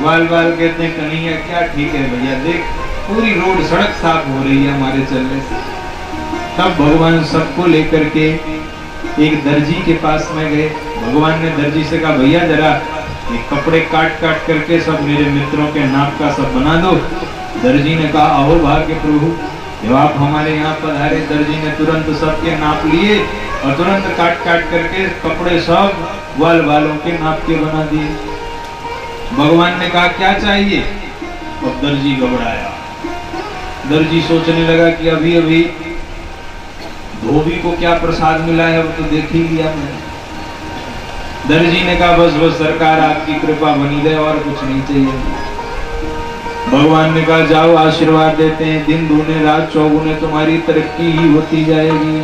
ग्वाल बाल कहते हैं कन्हैया क्या ठीक है भैया, देख पूरी रोड सड़क साफ हो रही है हमारे चलने से। तब भगवान सबको लेकर के एक दर्जी के पास में गए। भगवान ने दर्जी से कहा भैया जरा ये कपड़े काट काट करके सब मेरे मित्रों के नाप का सब बना दो। दर्जी ने कहा अहो भाग्य प्रभु, जब आप हमारे यहाँ पधारे। दर्जी ने तुरंत सबके नाप लिए और तुरंत काट काट करके कपड़े सब ग्वाल बालों के नाप के बना दिए। भगवान ने कहा क्या चाहिए? और दर्जी घबराया। दर्जी सोचने लगा कि अभी अभी धोबी को क्या प्रसाद मिला है वो तो देख ही लिया मैंने। दर्जी ने कहा बस बस सरकार आपकी कृपा बनी रहे और कुछ नहीं चाहिए। भगवान ने कहा जाओ आशीर्वाद देते हैं, दिन दूने रात चौगुने तुम्हारी तरक्की ही होती जाएगी।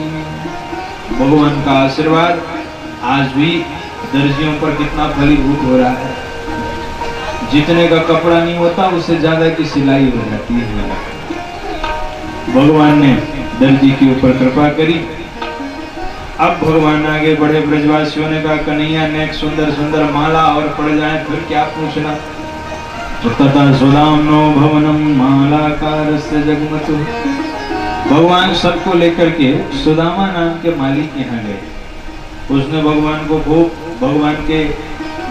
भगवान का आशीर्वाद आज भी दर्जियों पर कितना फलीभूत हो रहा है। जितने का कपड़ा नहीं होता उससे ज्यादा की सिलाई हो जाती है। भगवान ने दर्जी के ऊपर कृपा करी। अब भगवान आगे बढ़े। ब्रजवासियों ने कहा कन्हैया ने एक सुंदर सुंदर माला और पड़ जाए फिर क्या पूछना। तथा सुदाम्नो भवनम मालाकारस्य जगमतु। भगवान सबको लेकर के सुदामा नाम के मालिक के यहाँ गए। उसने भगवान को खूब भगवान के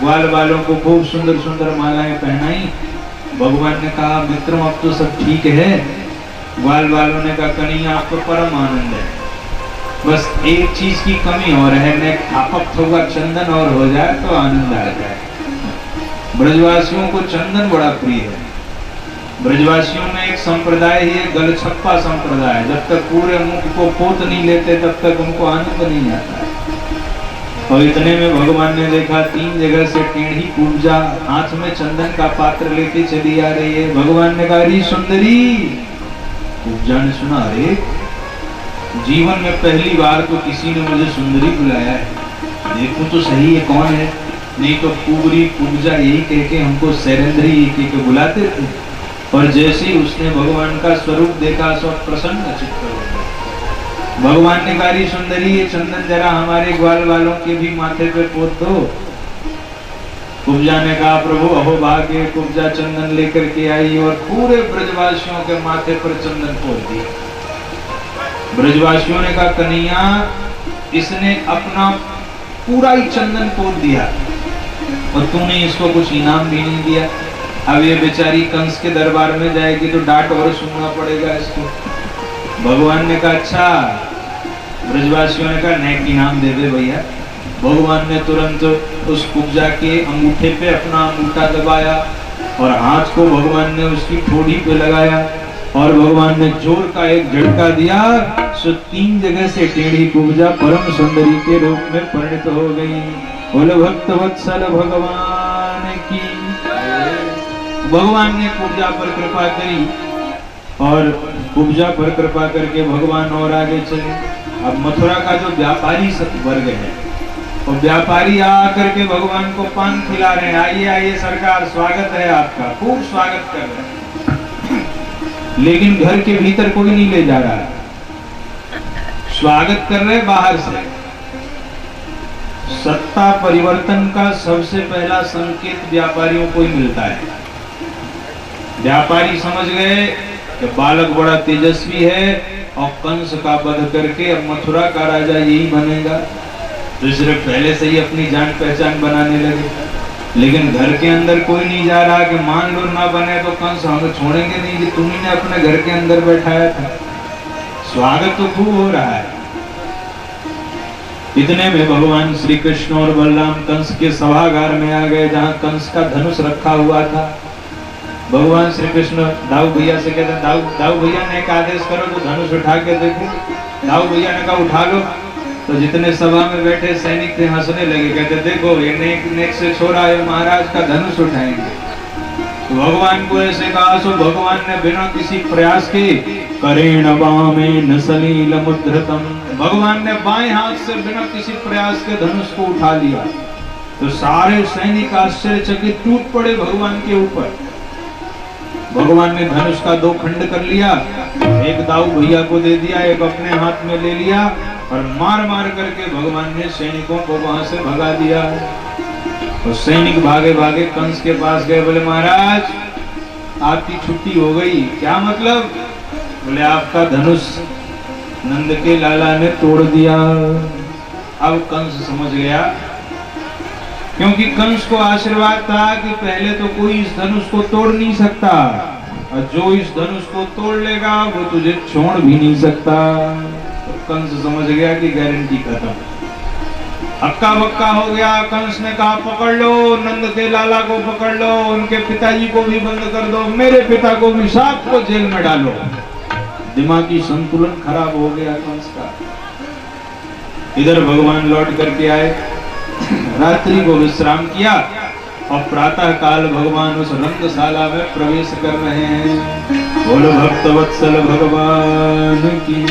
ग्वाल बालों को खूब सुंदर सुंदर मालाएं पहनाई। भगवान ने कहा मित्रों अब तो सब ठीक है। ग्वाल बालों ने कहा कन्हैया आपको परम आनंद है, बस एक चीज की कमी और है, न थापक थोड़ा चंदन और हो जाए तो आनंद आ जाए। ब्रजवासियों को चंदन बड़ा प्रिय है। ब्रजवासियों में एक संप्रदाय ही है गलछप्पा संप्रदाय। जब तक पूरे मुख को पोत नहीं लेते तब तक उनको आनंद नहीं आता है। और इतने में भगवान ने देखा 3 जगह से टेढ़ी पूजा हाथ में चंदन का पात्र लेके चली आ रही है। भगवान ने कहा अरे सुंदरी। पूजा ने सुना अरे जीवन में पहली बार तो किसी ने मुझे सुंदरी बुलाया है, देखूं तो सही है कौन है। नहीं तो पूरी पूजा यही कह के हमको सैरेंद्री कह के बुलाते थे। और जैसे ही उसने भगवान का स्वरूप देखा सब प्रसन्न चित्त हो गए। भगवान ने कहा सुंदरी ये चंदन जरा हमारे ग्वाल वालों के भी माथे पे पोत दो। कुब्जा ने कहा प्रभु अहो भाग्य। कुब्जा चंदन लेकर के आई और पूरे ब्रजवासियों के माथे पर चंदन पोत दिया। ब्रजवासियों ने कहा कन्हैया इसने अपना पूरा ही चंदन पोत दिया और तूने इसको कुछ इनाम भी नहीं दिया। अब ये बेचारी कंस के दरबार में जाएगी तो डांट और सुनना पड़ेगा इसको। भगवान ने कहा अच्छा। ब्रजवासियों ने कहा नेक इनाम दे दे भैया। भगवान ने तुरंत उस कुब्जा के अंगूठे पे अपना अंगूठा दबाया और हाथ को भगवान ने उसकी ठोड़ी पे लगाया और भगवान ने जोर का एक झटका दिया। सो 3 जगह से टेढ़ी कुब्जा परम सुंदरी के रूप में परिणत हो गई। बोले भक्त वत्सल भगवान की। भगवान ने कुब्जा पर कृपा करी और कुब्जा पर कृपा करके भगवान और आगे चले। अब मथुरा का जो व्यापारी वर्ग है और व्यापारी आकर के भगवान को पान खिला रहे हैं। आइए आइए सरकार स्वागत है आपका, खूब स्वागत कर रहे हैं। लेकिन घर के भीतर कोई नहीं ले जा रहा है, स्वागत कर रहे बाहर से। सत्ता परिवर्तन का सबसे पहला संकेत व्यापारियों को ही मिलता है। व्यापारी समझ गए कि बालक बड़ा तेजस्वी है और कंस का वध करके अब मथुरा का राजा यही बनेगा, तो सिर्फ पहले से ही अपनी जान पहचान बनाने लगे। लेकिन घर के अंदर कोई नहीं जा रहा कि मान लो ना बने तो कंस हमें छोड़ेंगे नहीं कि तुम्ही ने अपने घर के अंदर बैठाया था। स्वागत तो खूब हो रहा है। इतने में भगवान श्री कृष्ण और बलराम कंस के सभागार में आ गए जहां कंस का धनुष रखा हुआ था। भगवान श्री कृष्ण दाऊ भैया से कहते हैं दाऊ भैया ने एक आदेश करो तो धनुष उठा के देखो। दाऊ भैया ने कहा उठा लो। तो जितने सभा में बैठे सैनिक थे हंसने लगे, कहते देखो ये नेक से छोरा है महाराज का धनुष उठाएंगे। तो भगवान को ऐसे कहा। सो भगवान ने बिना किसी प्रयास के करेण वामेन सलीलमुद्रतम, भगवान ने बाएं हाथ से बिना किसी प्रयास के धनुष को उठा लिया। तो सारे सैनिक आश्चर्यचकित टूट पड़े भगवान के ऊपर। भगवान ने धनुष का 2 खंड कर लिया, एक दाऊ भैया को दे दिया, एक अपने हाथ में ले लिया और मार मार करके भगवान ने सैनिकों को वहां से भगा दिया। और सैनिक भागे भागे कंस के पास गए, बोले महाराज आपकी छुट्टी हो गई। क्या मतलब? बोले आपका धनुष नंद के लाला ने तोड़ दिया। अब कंस समझ गया, क्योंकि कंस को आशीर्वाद था कि पहले तो कोई इस धनुष को तोड़ नहीं सकता, और जो इस धनुष को तोड़ लेगा वो तुझे छोड़ भी नहीं सकता। तो कंस समझ गया कि गारंटी खत्म। हक्का बक्का हो गया। कंस ने कहा पकड़ लो, नंद के लाला को पकड़ लो, उनके पिताजी को भी बंद कर दो, मेरे पिता को भी सबको जेल में डालो। दिमागी संतुलन खराब हो गया कंस का। इधर भगवान लौट करके आए, रात्रि को विश्राम किया, और प्रातः काल भगवान उस रंगशाला में प्रवेश कर रहे हैं। बोलो भक्त वत्सल भगवान की।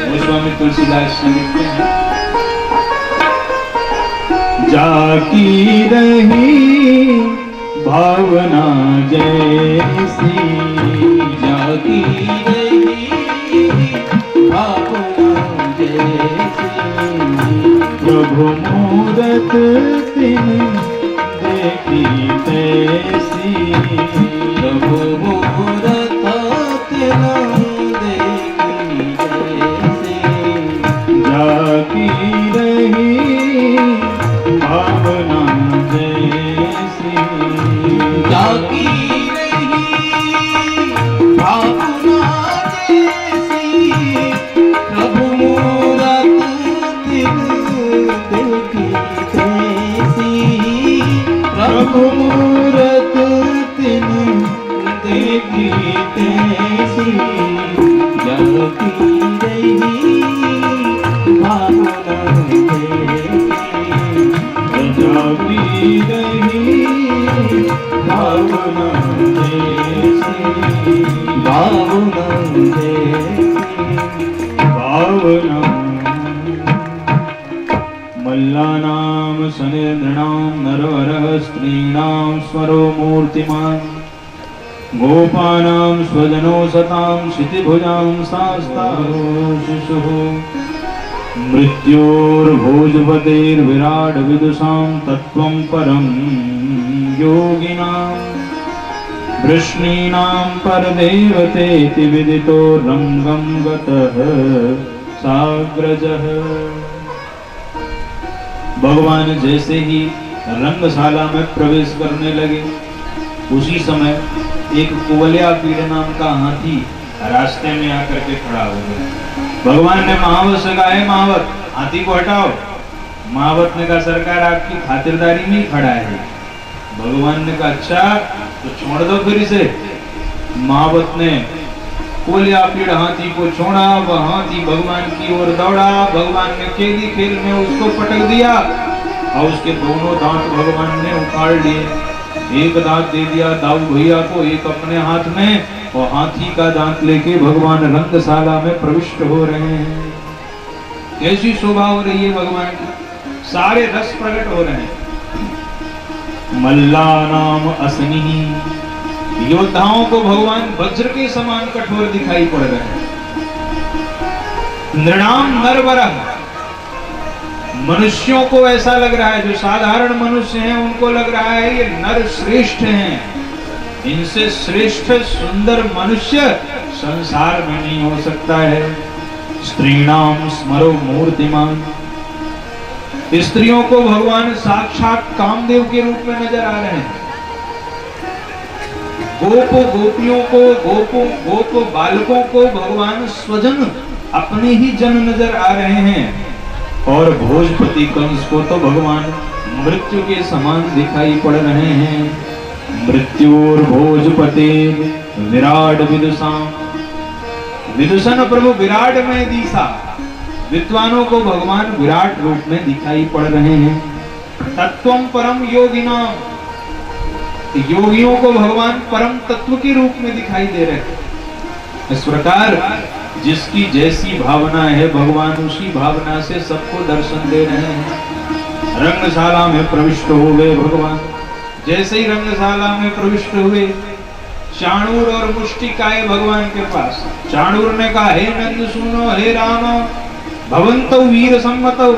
गोस्वामी तुलसीदास जी लिखते हैं, जाकी रही भावना जैसी, जाकी रही भावना जैसी, प्रभु मूरत तिन देखी तैसी, प्रभु मूरत तिन देखी तैसी, जाकी रही भावना जैसी, जाकी रही भावना जैसी, प्रभु मूरत तिन देखी तैसी, प्रभु मूरत तिन देखी तैसी, जाकी रही भावना जैसी, जाकी रही भावना जैसी, भावना जैसी, भावना। मल्लानां सनेन्द्रणां नरवरः स्त्रीणां स्वरो मूर्तिमान्, गोपानां स्वजनो सतां क्षितिभुजां शास्तारो शिशुः, मृत्योर्भोजपतेर्विराड विदुषां तत्त्वं परं योगिनां, वृष्णीनां परदेवतेति विदितो रंगं गतः साग्रजः। भगवान जैसे ही रंगशाला में प्रवेश करने लगे, उसी समय एक कुवलिया पीड़ नाम का हाथी रास्ते में आकर के खड़ा हो गया। भगवान ने महावत से कहा, है महावत, हाथी को हटाओ। महावत ने कहा, सरकार आपकी खातिरदारी में ही खड़ा है। भगवान ने कहा, अच्छा तो छोड़ दो फिर इसे। महावत ने कुवलिया पीड़ हाथी को छोड़ा, वह हाथी भगवान की ओर दौड़ा। भगवान ने खेली खेल में उसको पटक दिया, और उसके दोनों दांत भगवान ने उखाड़ लिए। एक दांत दे दिया दाऊ भैया को, एक अपने हाथ में, और हाथी का दांत लेके भगवान रंगशाला में प्रविष्ट हो रहे हैं। कैसी शोभा हो रही है भगवान की, सारे रस प्रकट हो रहे हैं। मल्लानाम असनिहि, योद्धाओं को भगवान वज्र के समान कठोर दिखाई पड़ रहे हैं। नृणाम नरवरः, मनुष्यों को ऐसा लग रहा है, जो साधारण मनुष्य हैं उनको लग रहा है ये नर श्रेष्ठ हैं, इनसे श्रेष्ठ सुंदर मनुष्य संसार में नहीं हो सकता है। स्त्रीणाम स्मरो मूर्तिमान, स्त्रियों को भगवान साक्षात कामदेव के रूप में नजर आ रहे हैं। गोपियों को, गोप बालकों को भगवान स्वजन, अपने ही जन नजर आ रहे हैं। और भोजपति कंस को तो भगवान मृत्यु के समान दिखाई पड़ रहे हैं। मृत्युर भोजपते विराट विदुषां, विदुषन प्रभु विराट में दिशा, विद्वानों को भगवान विराट रूप में दिखाई पड़ रहे हैं। तत्वं परम योगिनां, योगियों को भगवान परम तत्व के रूप में दिखाई दे रहे हैं। इस प्रकार जिसकी जैसी भावना है भगवान उसी भावना से सबको दर्शन दे रहे हैं। रंगशाला में प्रविष्ट हो गए भगवान। जैसे ही रंगशाला में प्रविष्ट हुए, चाणूर और मुष्टिक आए भगवान के पास। चाणूर ने कहा, हे नंद सुनो, हे राम, भवन्तौ वीर सम्मतौ,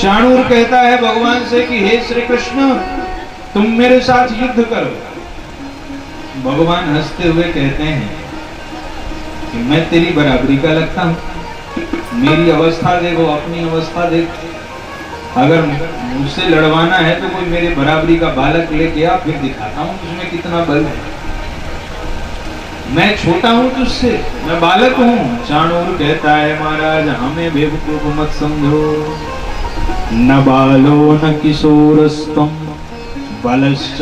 चाणूर कहता है भगवान से कि हे श्री कृष्ण, तुम मेरे साथ युद्ध करो। भगवान हंसते हुए कहते हैं कि मैं तेरी बराबरी का लगता हूं। मेरी अवस्था देखो, अपनी अवस्था देख। अगर मुझसे लड़वाना है तो कोई मेरे बराबरी का बालक लेके आ, फिर दिखाता हूं तुझमें कितना बल है। मैं छोटा हूं तुझसे, मैं बालक हूं। चाणूर कहता है महाराज, हमें बेवकूफ मत समझो। न बालो न किशोरस्तम बलश्च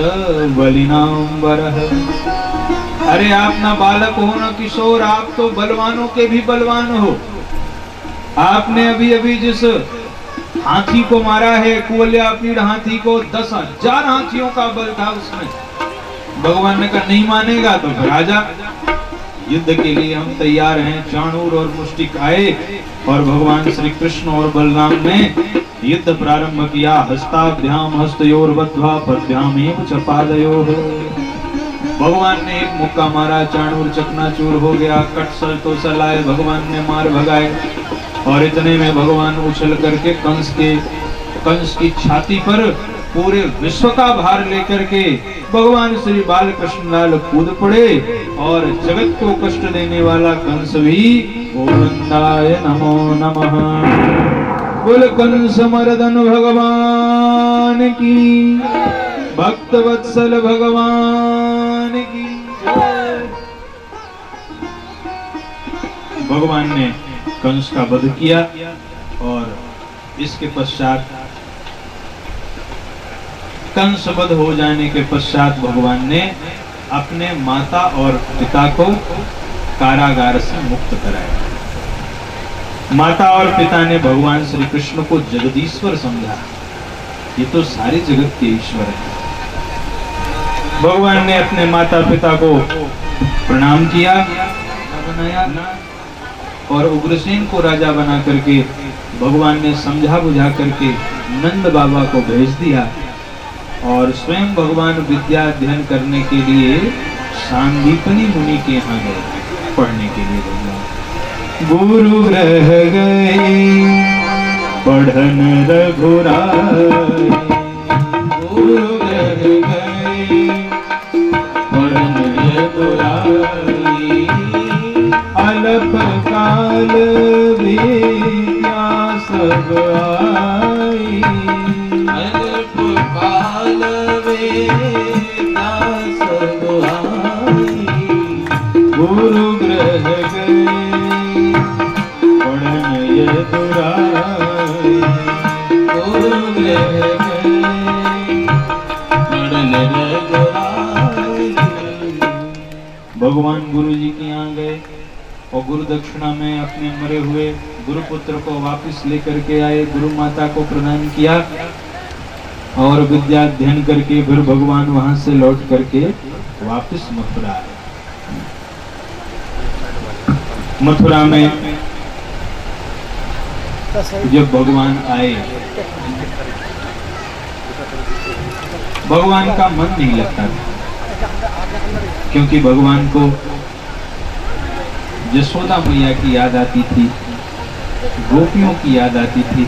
बलिनांबरः। अरे आप ना बालक हो न किशोर, आप तो बलवानों के भी बलवान हो। आपने अभी अभी जिस हाथी को मारा है, कुवलयापीड़ हाथी को, 10,000 हाथियों का बल था उसमें। भगवान ने कहा नहीं मानेगा तो फिर आजा, युद्ध के लिए हम तैयार हैं। चाणूर और मुष्टिक आए और भगवान श्री कृष्ण और बलराम ने युद्ध प्रारंभ किया। हस्ताभ्याम हस्तयोर बद्ध्वा पद्भ्यामेव च पादयोः। भगवान ने एक मुक्का मारा, चाणूर चकनाचूर हो गया। कटसल तो सलाए भगवान ने मार भगाए। और इतने में भगवान उछल करके कंस की छाती पर पूरे विश्व का भार लेकर के भगवान श्री बाल कृष्ण लाल कूद पड़े और जगत को कष्ट देने वाला कंस भी गोविंदाय नमो नमः। बोल कंस मर्दन भगवान की, भक्त वत्सल भगवान की। भगवान ने कंस का वध किया और इसके पश्चात कंस वध हो जाने के पश्चात भगवान ने अपने माता और पिता को कारागार से मुक्त कराया। माता और पिता ने भगवान श्री कृष्ण को जगदीश्वर समझा। ये तो सारे जगत के ईश्वर है। भगवान ने अपने माता पिता को प्रणाम किया, बनाया और उग्रसेन को राजा बना करके भगवान ने समझा बुझा करके नंद बाबा को भेज दिया और स्वयं भगवान विद्या अध्ययन करने के लिए सांदीपनी मुनि के यहाँ गए पढ़ने के लिए। भगवान गुरु रह गए पढ़न रघुराई, गुरु रह गए पढ़न रघुराई। अल्प काल विद्या सब आई, अल्प काल विद्या सब आई। गुरु ग्रह गए पढ़न यदुराई, गुरु ग्रह गए पढ़न यदुराई। भगवान गुरु जी के यहाँ गए और गुरु दक्षिणा में अपने मरे हुए गुरुपुत्र को वापस लेकर के आए, गुरु माता को प्रदान किया और विद्या अध्ययन करके फिर भगवान वहां से लौट करके वापस मथुरा आए। मथुरा में जब भगवान आए, भगवान का मन नहीं लगता था, क्योंकि भगवान को यशोदा मैया की याद आती थी, गोपियों की याद आती थी।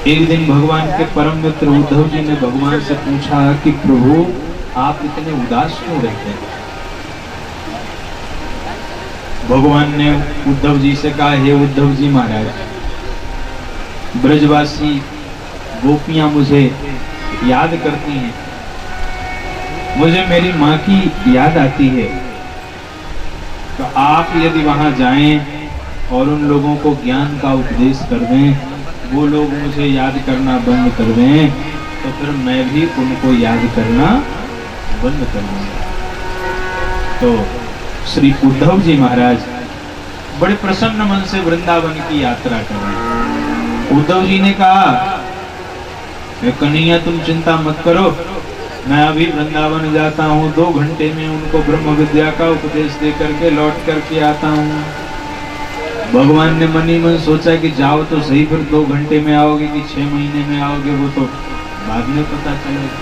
एक दिन भगवान के परम मित्र उद्धव जी ने भगवान से पूछा कि प्रभु आप इतने उदास क्यों रहते हैं। भगवान ने उद्धव जी से कहा, हे उद्धव जी महाराज, ब्रजवासी गोपियां मुझे याद करती हैं, मुझे मेरी माँ की याद आती है। तो आप यदि वहां जाएं और उन लोगों को ज्ञान का उपदेश कर दें, वो लोग मुझे याद करना बंद कर दें, तो फिर मैं भी उनको याद करना बंद कर दूंगा। तो श्री उद्धव जी महाराज बड़े प्रसन्न मन से वृंदावन की यात्रा कर रहे हैं। उद्धव जी ने कहा, कन्हैया तुम चिंता मत करो, मैं अभी वृंदावन जाता हूँ, 2 घंटे में उनको ब्रह्म विद्या का उपदेश दे करके लौट करके आता हूँ। भगवान ने मन ही मन सोचा कि जाओ तो सही, फिर 2 घंटे में आओगे कि 6 महीने में आओगे, वो तो बाद में पता चलेगा।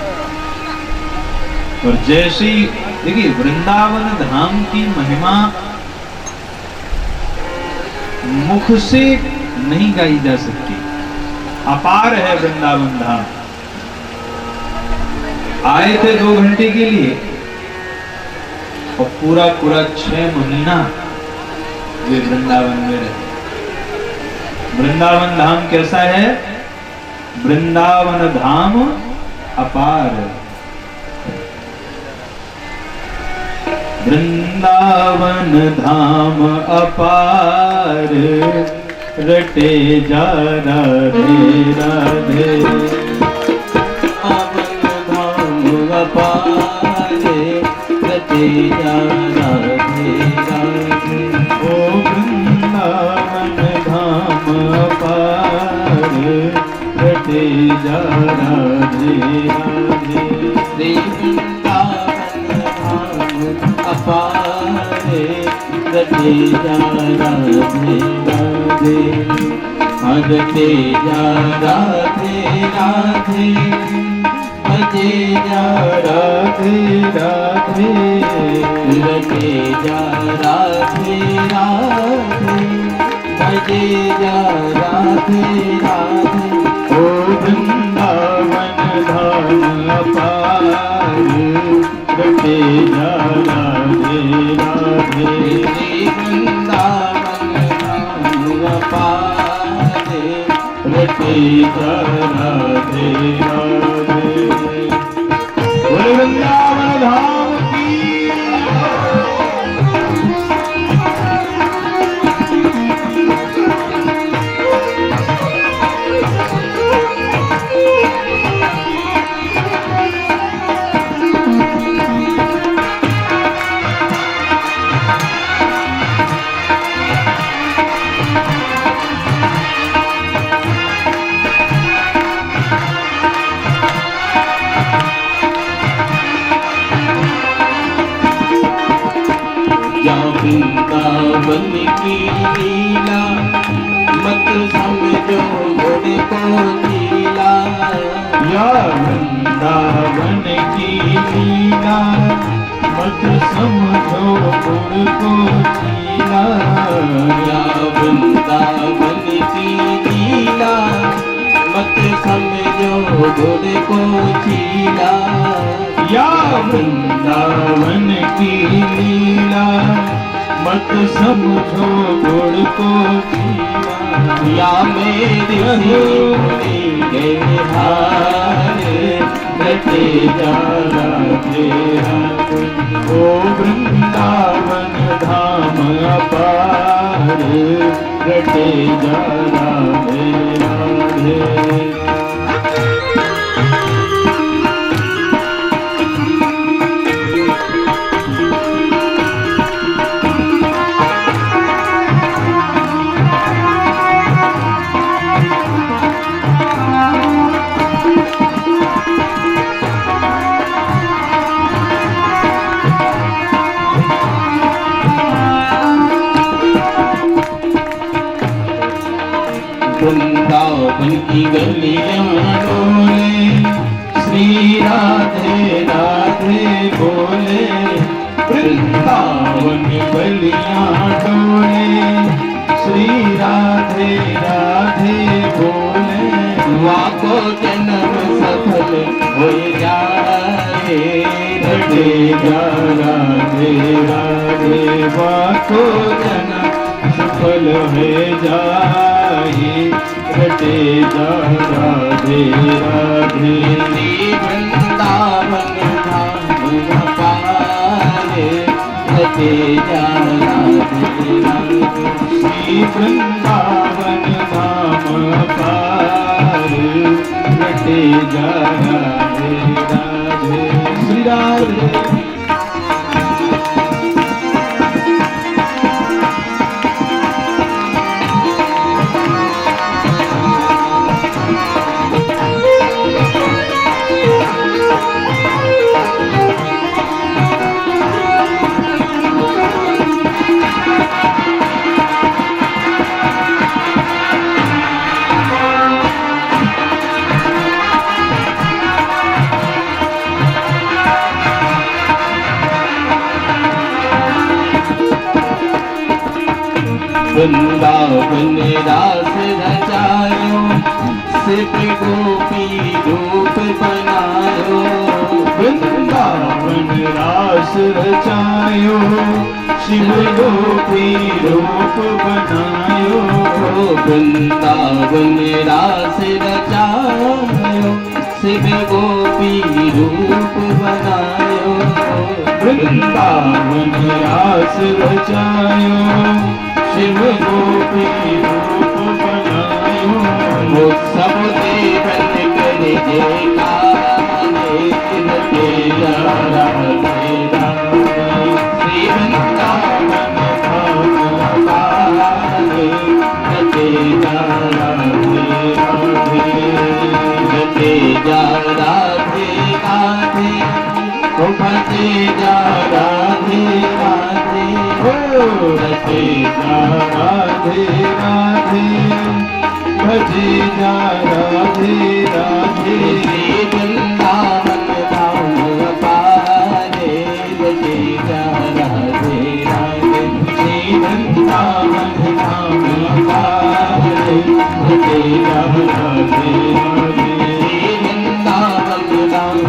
और जैसे ही देखिए, वृंदावन धाम की महिमा मुख से नहीं गाई जा सकती, अपार है वृंदावन धाम। आए थे 2 घंटे के लिए और पूरा पूरा 6 महीना वे वृंदावन में रहे। वृंदावन धाम कैसा है? वृंदावन धाम अपार। वृंदावन धाम अपार, रटे जा राधे राधे। धाम अपार, रटे जा राधे राधे। ओ वृंदावन धाम अपार, रटे जा राधे राधे। श्री वृंदावन धाम अपार, रटे जा राधे राधे। रटे जा राधे राधे, भजे जा राधे राधे। रटे जा राधे राधे, भजे जा राधे राधे। ओ वृंदावन धाम अपार, रटे जा राधे राधे। श्री वृंदावन धाम अपार, रटे जा राधे राधे। बोले वृंदावन धाम की। वृंदावन की लीला, मत समझो घोड़े को चीला। या वृंदावन की लीला, मत समझो गुड़ को चीला। या वृंदावन की लीला, मत समझो घोड़े को चीला। या वृंदावन की लीला, मत समझो गुड़ को चीला। या मेरी के हारे, रटे जा राधे राधे। ओ वृंदावन धाम अपार, रटे जा राधे राधे। वृंदावन की गलियां डोले, श्री राधे राधे बोले। वृंदावन की गलियां डोले, श्री राधे राधे बोले। वाको जन्म सफल हो जाए, रटे जा राधे राधे। वाको जन्म सफल हो जाए, रटे जा राधे राधे। श्री वृंदावन धाम अपार, रटे जा राधे राधे। श्री वृंदावन धाम अपार, रटे जा राधे राधे। श्री राधे। वृंदावन रास रचायो, शिव गोपी रूप बनायो वृंदावन रास रचायो शिव गोपी रूप बनायो वृंदावन रास रचायो शिव गोपी रूप बनायो वृंदावन रास रचायो शिव गोपी रूप बनायो वो सब देवन कर जयकारे तेरा राधे राधे श्री वृंदावन धाम पारे तेरा राधे राधे तेरा राधे राधे ओ भजे जा राधे राधे भजे जा राधे राधे भजे जा राधे राधे श्री वृंदावन धाम पारे भजे जा राधे राधे श्री वृंदावन धाम पारे भजे जा राधे राधे श्री वृंदावन धाम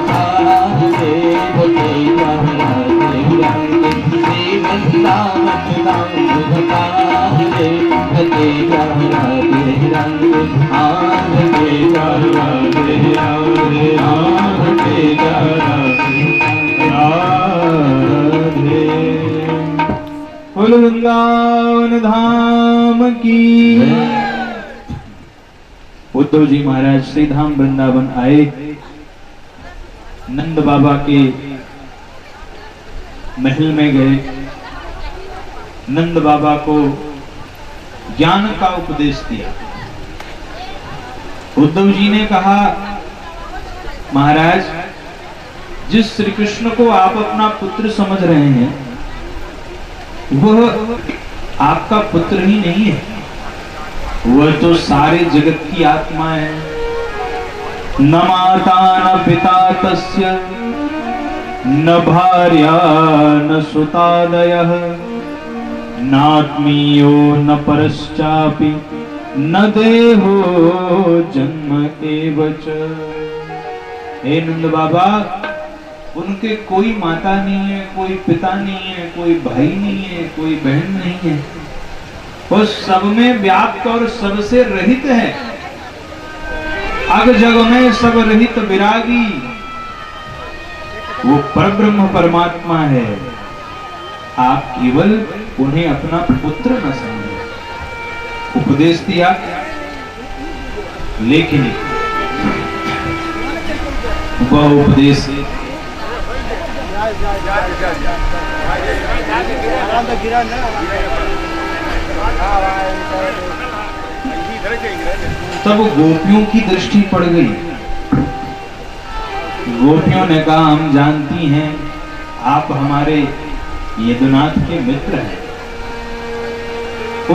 पारे भजे जा राधे राधे श्री वृंदावन धाम पारे भजे जा राधे राधे भजे जा राधे राधे भजे जा राधे राधे बोल वृंदावन धाम की। उद्धव जी महाराज श्री धाम वृंदावन आए। नंद बाबा के महल में गए। नंद बाबा को ज्ञान का उपदेश दिया। उद्धव जी ने कहा, महाराज जिस श्री कृष्ण को आप अपना पुत्र समझ रहे हैं वह आपका पुत्र ही नहीं है, वह तो सारे जगत की आत्मा है। न माता न पिता तस्य न भार्या न सुतादयः नात्मीयो न परश्चापि न देहो जन्म एव च। हे नंद बाबा, उनके कोई माता नहीं है, कोई पिता नहीं है, कोई भाई नहीं है, कोई बहन नहीं है, वो सब में व्याप्त और सबसे रहित है। अग जग में सब रहित विरागी वो परब्रह्म परमात्मा है। आप केवल उन्हें अपना पुत्र न समझे। उपदेश दिया, लेकिन वह उपदेश तब गोपियों की दृष्टि पड़ गई। गोपियों ने कहा, हम जानती हैं आप हमारे यदुनाथ के मित्र हैं।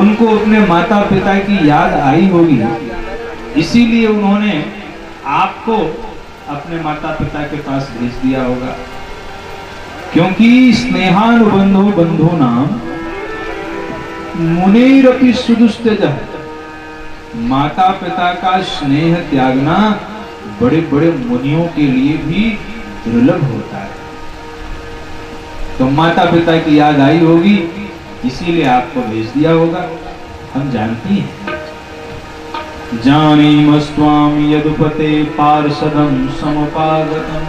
उनको अपने माता पिता की याद आई होगी, इसीलिए उन्होंने आपको अपने माता पिता के पास भेज दिया होगा। क्योंकि स्नेहानुबंधो बंधो नाम मुनेरपि सुदुस्त्यजः, माता पिता का स्नेह त्यागना बड़े बड़े मुनियों के लिए भी दुर्लभ होता है। तो माता पिता की याद आई होगी, इसीलिए आपको भेज दिया होगा। हम जानती हैं। जानीमस्त्वाम यदुपते पार्षदम समुपागतम,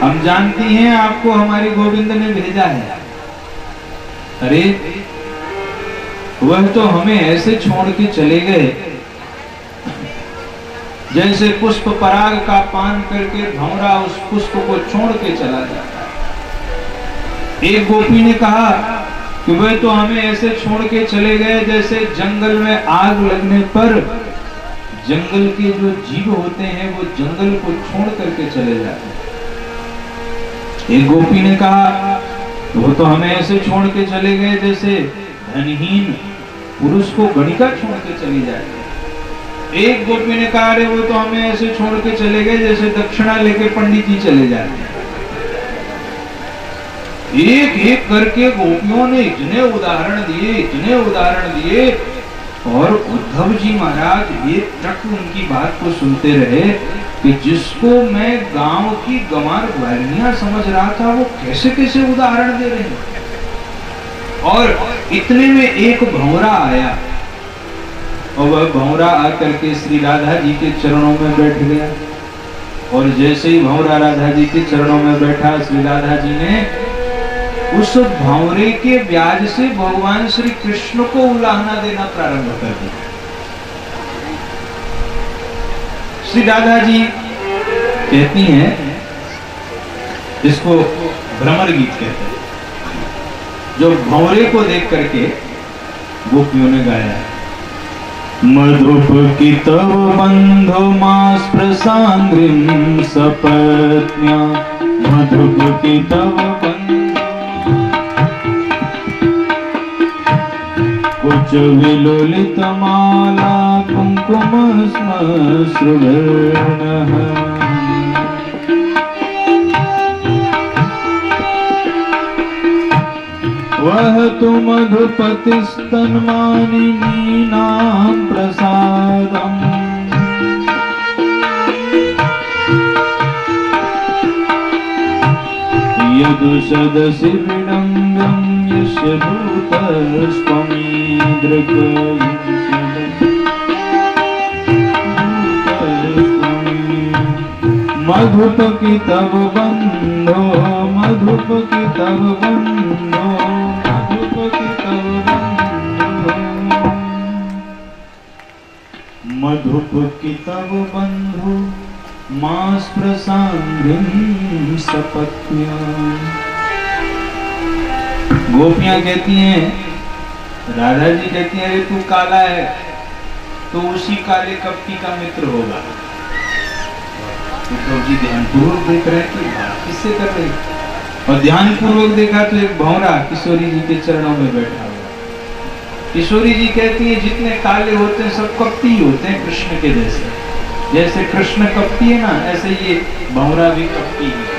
हम जानती हैं आपको हमारे गोविंद ने भेजा है। अरे वह तो हमें ऐसे छोड़ के चले गए जैसे पुष्प पराग का पान करके भंवरा उस पुष्प को छोड़ के चला जाता है। एक गोपी ने कहा कि वह तो हमें ऐसे छोड़ के चले गए जैसे जंगल में आग लगने पर जंगल के जो जीव होते हैं वो जंगल को छोड़ करके चले जाते हैं। एक गोपी ने कहा वो तो हमें ऐसे छोड़ के चले गए जैसे धनहीन पुरुष को गणिका छोड़ के चली जाती है। एक गोपी ने कहा अरे वो तो हमें ऐसे छोड़ के चले गए जैसे दक्षिणा लेके पंडित जी चले जाते हैं। एक एक करके गोपियों ने इतने उदाहरण दिए और उद्धव जी महाराज एक टक उनकी बात को सुनते रहे कि जिसको मैं गांव की गंवार ग्वालिनियां समझ रहा था वो कैसे कैसे उदाहरण दे रहे हैं। और इतने में एक भंवरा आया और वह भंवरा आकर के श्री राधा जी के चरणों में बैठ गया। और जैसे ही भंवरा राधा जी के चरणों में बैठा, श्री राधा जी ने उस भंवरे के ब्याज से भगवान श्री कृष्ण को उलाहना देना प्रारंभ कर दिया। श्री राधा जी कहती हैं, इसको भ्रमर गीत कहते हैं, जो भंवरे को देख करके गोपियों ने गाया है। मधुप की तव बंधो मास प्रसांद्रिम सपत्न्या, मधुप की तव बंधो कुच विलोलित माला कुंकुम श्मश्रुवर्णः, वह तु मधुपति स्तन्मानिनी नाम प्रसादम, यदु सदसि विडम्बं यस्य भूतस्त्वमीदृक्, मधुप की तव बंधो, मधुप की तव बंधो, मधुप की तव बंधो, मधुप की तव बंधो मास प्रसांद्रिम सपत्न्या। गोपियां कहती हैं, राधा जी कहती हैं, अरे तू काला है तो उसी काले कपटी का मित्र होगा। उद्धव जी ध्यानपूर्वक देख रहे हैं कि बात किससे कर रही, और ध्यानपूर्वक देखा तो एक भंवरा किशोरी जी के चरणों में बैठा हुआ। किशोरी जी कहती है, जितने काले होते हैं सब कपटी होते हैं कृष्ण के जैसे। जैसे कृष्ण कपटी है ना, ऐसे ये भंवरा भी कपटी है।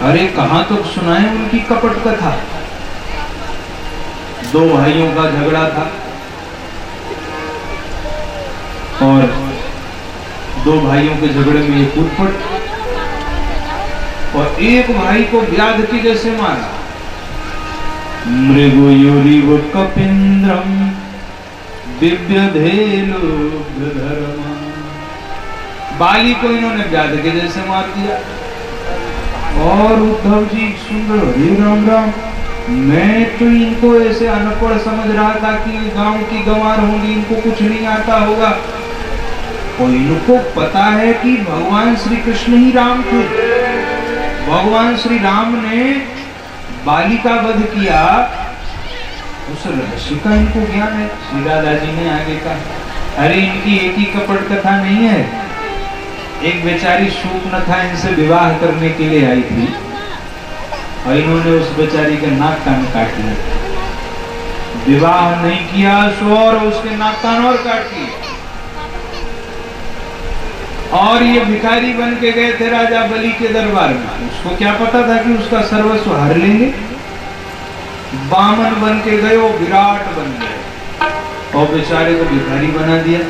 अरे कहां तो सुनाए उनकी कपट कथा। दो भाइयों का झगड़ा था और दो भाइयों के झगड़े में ये कूद पड़ और एक भाई को व्याध की जैसे मारा। मृगोयुरिव कपिंद्रम दिव्य धेलुभ्यधर्मा, बाली को इन्होंने व्याध के जैसे मार दिया। और उद्धव जी सुन रहे, राम राम, मैं तो इनको ऐसे अनपढ़ समझ रहा था कि गांव की गंवार होंगी, इनको कुछ नहीं आता होगा। और इनको पता है कि भगवान श्री कृष्ण ही राम थे। भगवान श्री राम ने बाली का वध किया, उस रहस्य का इनको ज्ञान है। श्री राधा जी ने आगे कहा, अरे इनकी एक ही कपट कथा नहीं है। एक बेचारी शूर्पणखा इनसे विवाह करने के लिए आई थी और इन्होंने उस बेचारी के नाक कान काट लिया। विवाह नहीं किया सो और उसके नाक कान और काट दिए। और ये भिखारी बन के गए थे राजा बलि के दरबार में। उसको क्या पता था कि उसका सर्वस्व हर लेंगे। बामन बन के गए, वो विराट बन गए और बेचारे को भिखारी बना दिया।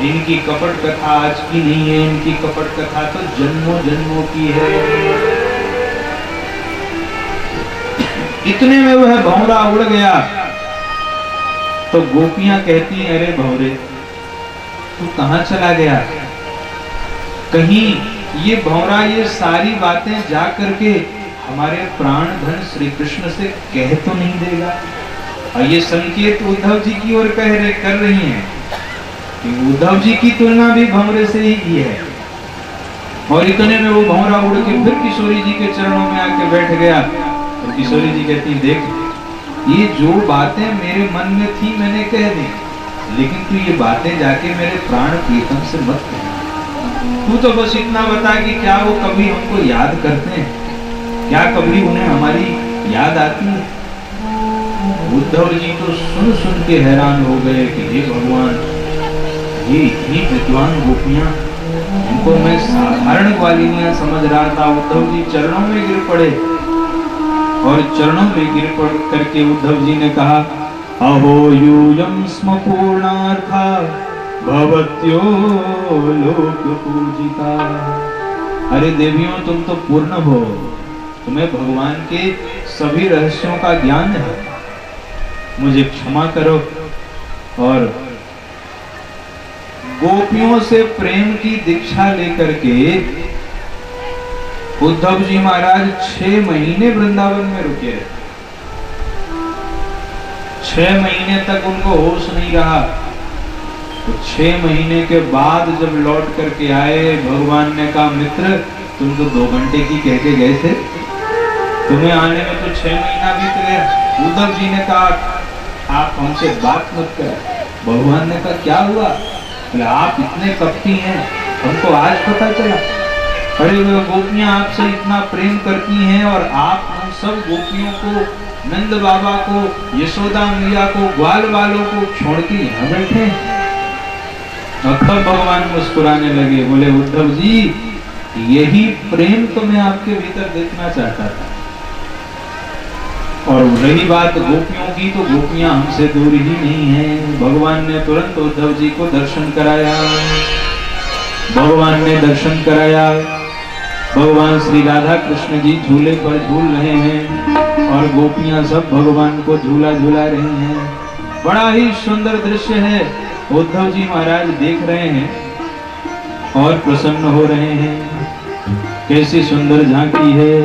इनकी कपट कथा आज की नहीं है, इनकी कपट कथा तो जन्मों जन्मों की है। इतने में वह भंवरा उड़ गया तो गोपियां कहती हैं, अरे भंवरे तू कहां चला गया? कहीं ये भंवरा ये सारी बातें जा करके हमारे प्राण धन श्री कृष्ण से कह तो नहीं देगा? और ये संकेत उद्धव जी की ओर कर रही हैं कि उद्धव जी की तुलना भी भंवरे से ही की है। और इतने में वो भंवरा उड़ के फिर किशोरी जी के चरणों में आके बैठ गया। और किशोरी जी कहती, देख ये जो बातें मेरे मन में थी मैंने कह दी, लेकिन तू ये बातें जाके मेरे प्राण प्रीतम से मत कह। तू तो बस इतना बता कि क्या वो कभी हमको याद करते हैं, क्या कभी उन्हें हमारी याद आती है? उद्धव जी तो सुन सुन के हैरान हो गए कि हे भगवान, ये इतनी विद्वान गोपियां, इनको मैं साधारण ग्वालिनियां समझ रहा था। उद्धव जी चरणों में गिर पड़े और चरणों में गिर पड़ करके उद्धव जी ने कहा, अहो यूयं स्म पूर्णार्था भवत्यो लोक पूजिका। अरे देवियों, तुम तो पूर्ण हो, तुम्हें भगवान के सभी रहस्यों का ज्ञान है, मुझे क्षमा करो। और गोपियों से प्रेम की दीक्षा लेकर के उद्धव जी महाराज 6 महीने वृंदावन में रुके रहे। 6 महीने तक उनको होश नहीं रहा। तो 6 महीने के बाद जब लौट करके आए, भगवान ने कहा मित्र तुम तो 2 घंटे की कह के गए थे, तुम्हें आने में तो 6 महीना बीत गया। उद्धव जी ने कहा आप हमसे बात मत कर। भगवान ने कहा क्या हुआ? बोले आप इतने कपटी हैं, हमको आज पता चला। अरे वो गोपियां आपसे इतना प्रेम करती हैं और आप हम सब गोपियों को, नंद बाबा को, यशोदा मैया को, ग्वाल वालों को छोड़ के यहाँ बैठे। और तब भगवान मुस्कुराने लगे, बोले उद्धव जी यही प्रेम तो मैं आपके भीतर देखना चाहता था। और रही बात गोपियों की, तो गोपियां हमसे दूर ही नहीं हैं। भगवान ने तुरंत उद्धव जी को दर्शन कराया। भगवान ने दर्शन कराया। भगवान श्री राधा कृष्ण जी झूले पर झूल रहे हैं और गोपियां सब भगवान को झूला झूला रही हैं। बड़ा ही सुंदर दृश्य है। उद्धव जी महाराज देख रहे हैं और प्रसन्न हो रहे हैं। कैसी सुंदर झांकी है।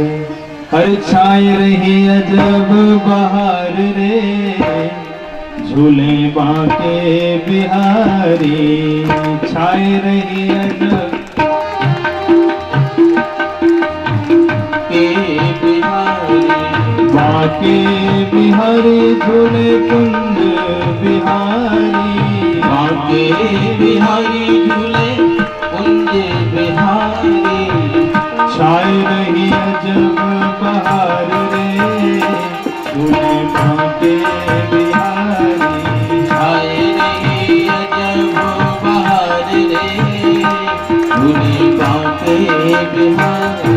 अरे छाए रही अजब बहार रे, झूले बांके बिहारी। छाए रही अजब बांके बिहारी, झूले कुंज बिहारी। बांके बिहारी झूले कुंज बिहारी। छाए रही अजब बहार रे, झूले बांके बिहारी। छाए रही अजब बहार रे, झूले बांके बिहारी।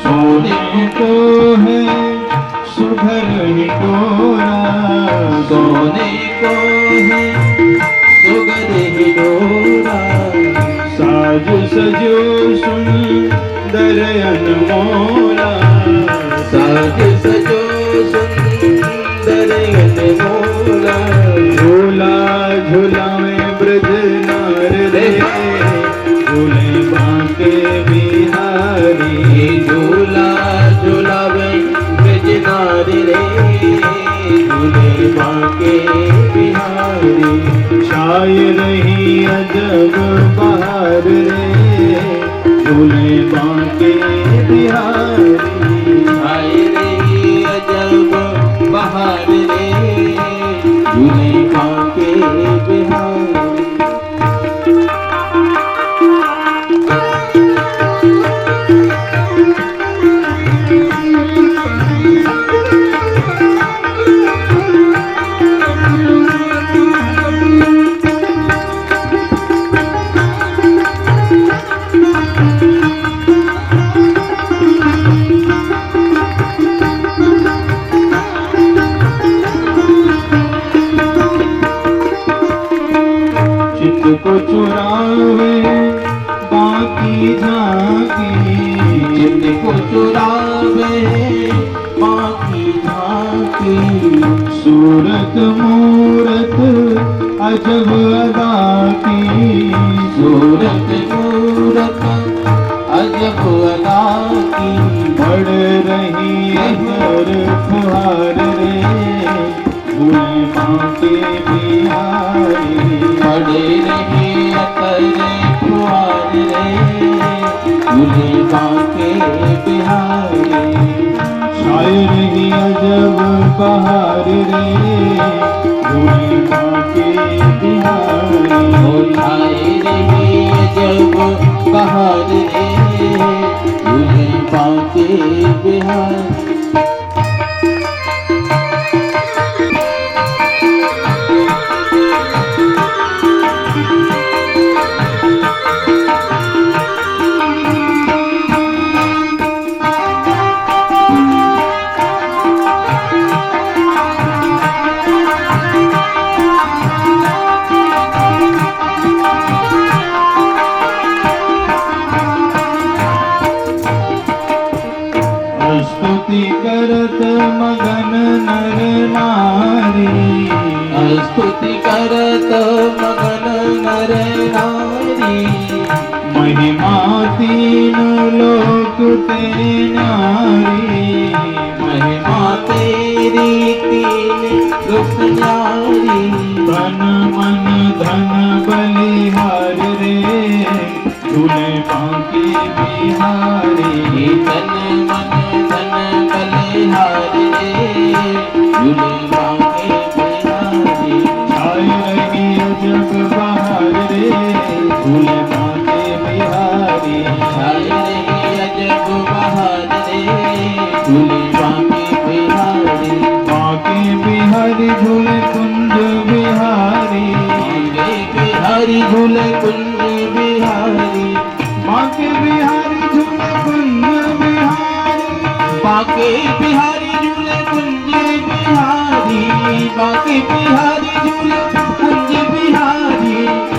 सोने को है सुगर हिडोरा। साज सजो सुंदर अनमोला। साज सजो सुंदर अनमोला। झूला झूलावे ब्रज नार रे, झूले बांके बिहारी। झूला झूलावे ब्रज नार रे, झूले बांके बिहारी। छाए रही अजब बहार रे, झूले बांके बिहारी। छाए रही अजब बहार रे, झूले बांके बिहारी। को चुरावे बाकी झांकी। चित्त को चुरावे बाकी झांकी। सूरत मूरत अजब अदा की। सूरत मूरत अजब अदा की। बढ़ रही हर फुहार रे, झूले बांके बिहारी। पड़े रही अतरे फुहार रे, झूले बांके बिहारी। छाए रही अजब बहार रे, झूले बांके बिहारी हो छाए रही जब बहार रे झूले बांके बिहारी स्तुति करत मगन नर नारी स्तुति करत मगन नर नारी महिमा तीन लोक ते नारी महिमा तेरी तीन लोक न्यारी तन मन धन बलिहार रे झूले बांके बिहारी तन मन धन बलिहारी रे झूले बांके बिहारी छाए रही जग बहार रे झूले बांके बिहारी छाए रही अजब बहार रे झूले बांके बिहारी बांके बिहारी झूले कुंज बिहारी बिहारी झूले कुंज बिहारी बांके बिहारी झूले कुंज बिहारी बांके बिहारी झूले कुंज बिहारी बांके बिहारी झूले कुंज बिहारी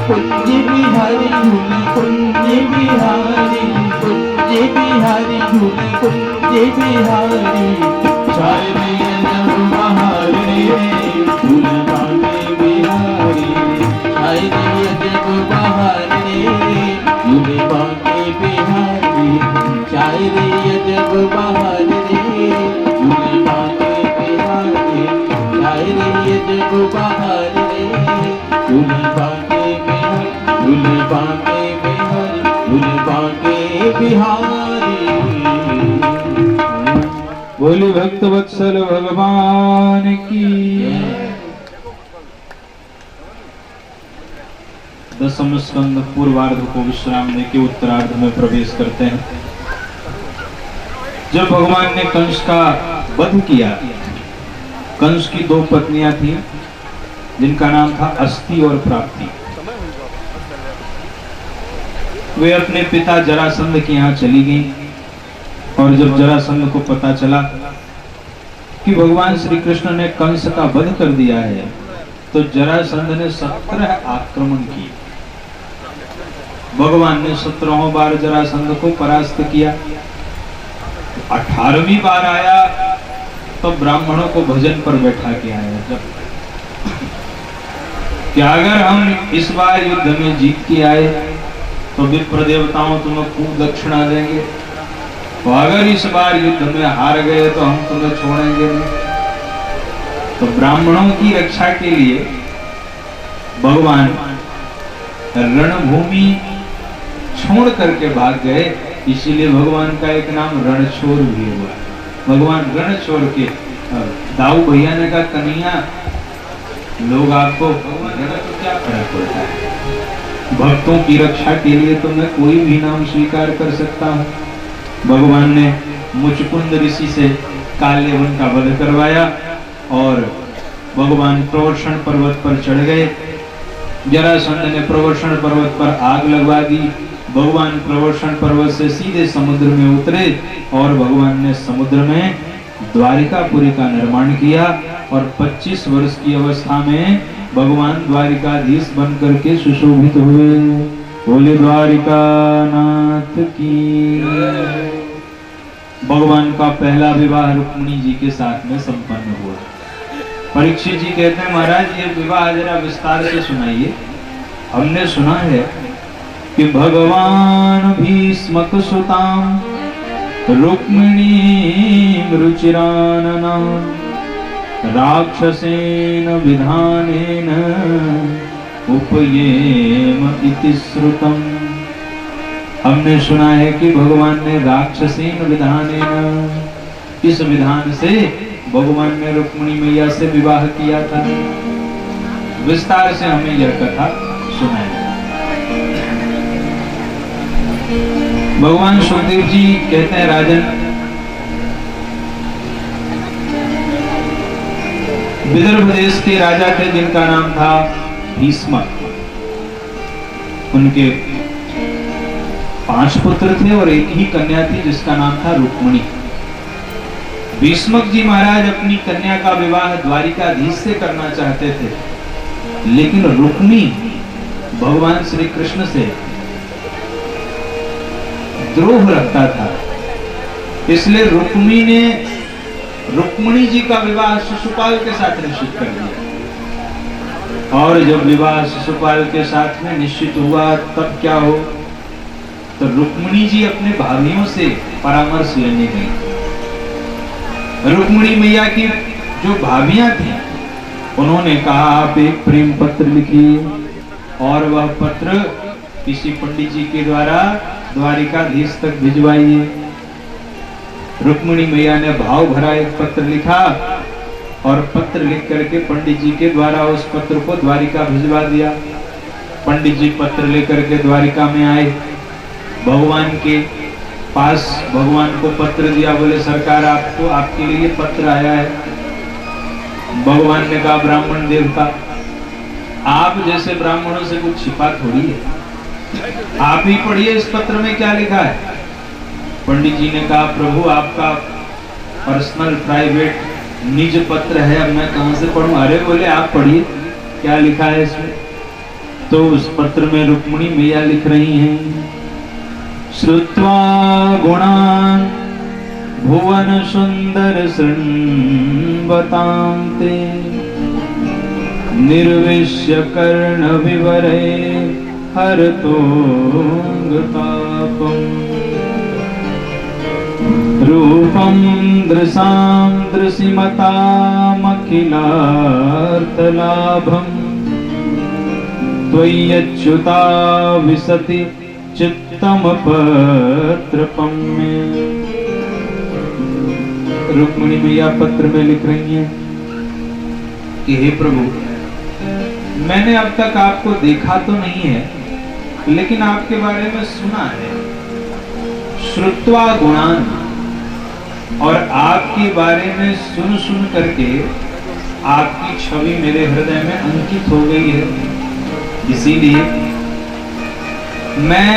कुंज बिहारी झूले कुंज बिहारी कुंज बिहारी झूले कुंज बिहारी छाए रही जग बहार रे झूले बांके बिहारी छाए रही जग बहार रे झूले बांके बिहारी छाए रही जग बहार रे झूले बांके बिहारी छाए रही जग बहार रे झूले बांके बिहारी झूले बांके बिहारी झूले बांके बिहारी बोली भक्त वत्सल भगवान की। दसम स्कंद पूर्वार्ध को विश्राम देके उत्तरार्ध में प्रवेश करते हैं। जब भगवान ने कंस का वध किया, कंस की दो पत्नियां थी जिनका नाम था अस्ति और प्राप्ति। वे अपने पिता जरासंध के यहाँ चली गईं और जब जरासंध को पता चला कि भगवान श्री कृष्ण ने कंस का वध कर दिया है तो जरासंध ने 17 आक्रमण किए। भगवान ने 17 बार जरासंध को परास्त किया। 18वीं बार आया तो ब्राह्मणों को भजन पर बैठा के आया जब कि अगर हम इस बार युद्ध में जीत के आए तो विप्र देवताओं तुम्हें खूब दक्षिणा देंगे, तो अगर इस बार युद्ध में हार गए तो हम तुम्हें छोड़ेंगे नहीं। तो ब्राह्मणों की रक्षा के लिए भगवान रणभूमि छोड़ करके भाग गए, इसीलिए भगवान का एक नाम रणछोर भी हुआ। भगवान रणछोर के दाऊ भैया ने कहा कन्हैया लोग आपको तो क्या फर्क पड़ता है, भक्तों की रक्षा के लिए तो मैं कोई भी नाम स्वीकार कर सकता हूँ। भगवान ने मुचकुंद ऋषि से काल्यवन का वध करवाया और भगवान प्रवर्षण पर्वत पर चढ़ गए। जरासंध ने प्रवर्षण पर्वत पर आग लगवा दी। भगवान प्रवर्षण पर्वत से सीधे समुद्र में उतरे और भगवान ने समुद्र में द्वारिकापुरी का निर्माण किया और 25 वर्ष की अवस्था में भगवान द्वारिकाधीश बन करके सुशोभित हुए। बोले द्वारिका नाथ की। भगवान का पहला विवाह रुक्मिणी जी के साथ में संपन्न हुआ। परीक्षित जी कहते हैं महाराज ये विवाह जरा विस्तार से सुनाइए। हमने सुना है कि भगवान भीष्मक सुताम रुक्मिणी रुचिरानना राक्षसेन विधानेन उपयेम इति श्रुतम। हमने सुना है कि भगवान ने राक्षसेन विधानेन, इस विधान से भगवान ने रुक्मिणी मैया से विवाह किया था। विस्तार से हमें यह कथा सुनाई। भगवान सुखदेव जी कहते हैं, राजन, विदर्भ देश के राजा थे जिनका नाम था भीष्मक। उनके 5 पुत्र थे और एक ही कन्या थी जिसका नाम था रुक्मिणी। भीष्मक जी महाराज अपनी कन्या का विवाह द्वारिकाधीश से करना चाहते थे, लेकिन रुक्मिणी भगवान श्री कृष्ण से द्रोह रखता था। इसलिए रुक्मिणी जी का विवाह शिशुपाल के साथ निश्चित कर दिया। और जब विवाह शिशुपाल के साथ में निश्चित हुआ, तब क्या हो, तो रुक्मिणी जी अपने भाइयों से परामर्श लेने गई। रुक्मिणी मैया की जो भाभियां थी, उन्होंने कहा, आप एक प्रेम पत्र लिखिए और वह पत्र किसी पंडित जी के द्वारा द्वारिकाधीश तक भिजवाइए। रुक्मिणी मैया ने भाव भरा एक पत्र लिखा और पत्र लिख करके पंडित जी के द्वारा उस पत्र को द्वारिका भिजवा दिया। पंडित जी पत्र लेकर के द्वारिका में आए, भगवान के पास भगवान को पत्र दिया, बोले सरकार आपको, आपके लिए पत्र आया है। भगवान ने कहा, ब्राह्मण देवता, आप जैसे ब्राह्मणों से कुछ छिपा थोड़ी है, आप ही पढ़िए इस पत्र में क्या लिखा है। पंडित जी ने कहा, प्रभु आपका पर्सनल प्राइवेट निज पत्र है, अब मैं कहां से पढ़ूं। अरे बोले आप पढ़िए क्या लिखा है इसमें। तो उस पत्र में रुक्मिणी मैया लिख रही हैं, श्रुत्वा गुणान् भुवन सुंदर शृण्वतां ते निर्विश्य कर्ण विवरे हरतोऽङ्गतापम् रूपं दृशां दृशिमतामखिलार्थलाभं त्वय्यच्युता विशति चित्तम पत्रपम में। रुक्मिणी मैया पत्र में लिख रही हैं कि हे प्रभु, मैंने अब तक आपको देखा तो नहीं है, लेकिन आपके बारे में सुना है। श्रुत्वा गुणान, और आपके बारे में सुन सुन करके आपकी छवि मेरे हृदय में अंकित हो गई है। इसीलिए मैं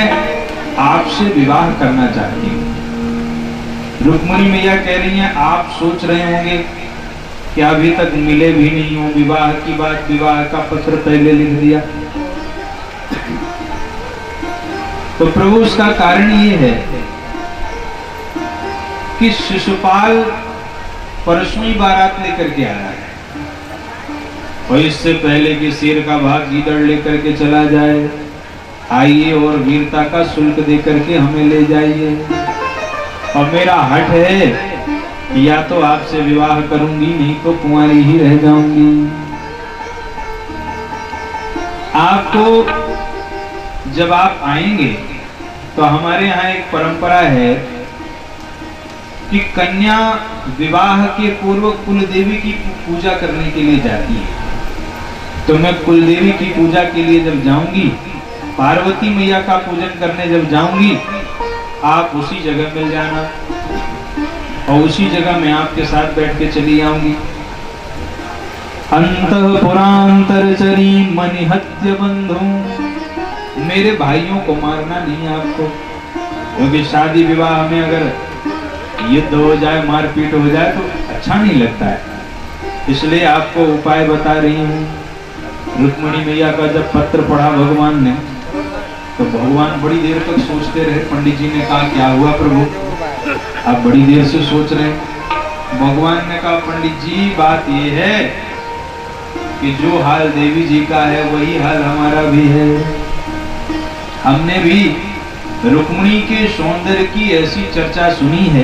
आपसे विवाह करना चाहती हूँ। रुक्मिणी मैया कह रही हैं, आप सोच रहे होंगे कि अभी तक मिले भी नहीं हो, विवाह की बात, विवाह का पत्र पहले लिख दिया। तो प्रभु उसका कारण ये है कि शिशुपाल परसों ही बारात लेकर के आया है, और इससे पहले कि शेर का भाग गीदड़ लेकर के चला जाए, आइए और वीरता का शुल्क देकर के हमें ले जाइए। और मेरा हठ है, या तो आपसे विवाह करूंगी, नहीं तो कुंवारी ही रह जाऊंगी। आपको जब आप आएंगे तो हमारे यहाँ एक परंपरा है कि कन्या विवाह के पूर्व कुल देवी की पूजा करने के लिए जाती है। तो मैं कुल देवी की पूजा के लिए जब जाऊंगी, पार्वती मैया का पूजन करने जब जाऊंगी, आप उसी जगह मिल जाना और उसी जगह मैं आपके साथ बैठ के चली आऊंगी। अंतःपुरांतरचरी मनिहत्य बंधु, मेरे भाइयों को मारना नहीं आपको, क्योंकि शादी विवाह में अगर युद्ध हो जाए, मारपीट हो जाए तो अच्छा नहीं लगता है। इसलिए आपको उपाय बता रही हूँ। रुक्मिणी मैया का जब पत्र पढ़ा भगवान ने, तो भगवान बड़ी देर तक सोचते रहे। पंडित जी ने कहा, क्या हुआ प्रभु, आप बड़ी देर से सोच रहे हैं। भगवान ने कहा, पंडित जी बात यह है कि जो हाल देवी जी का है वही हाल हमारा भी है। हमने भी रुक्मिणी के सौंदर्य की ऐसी चर्चा सुनी है,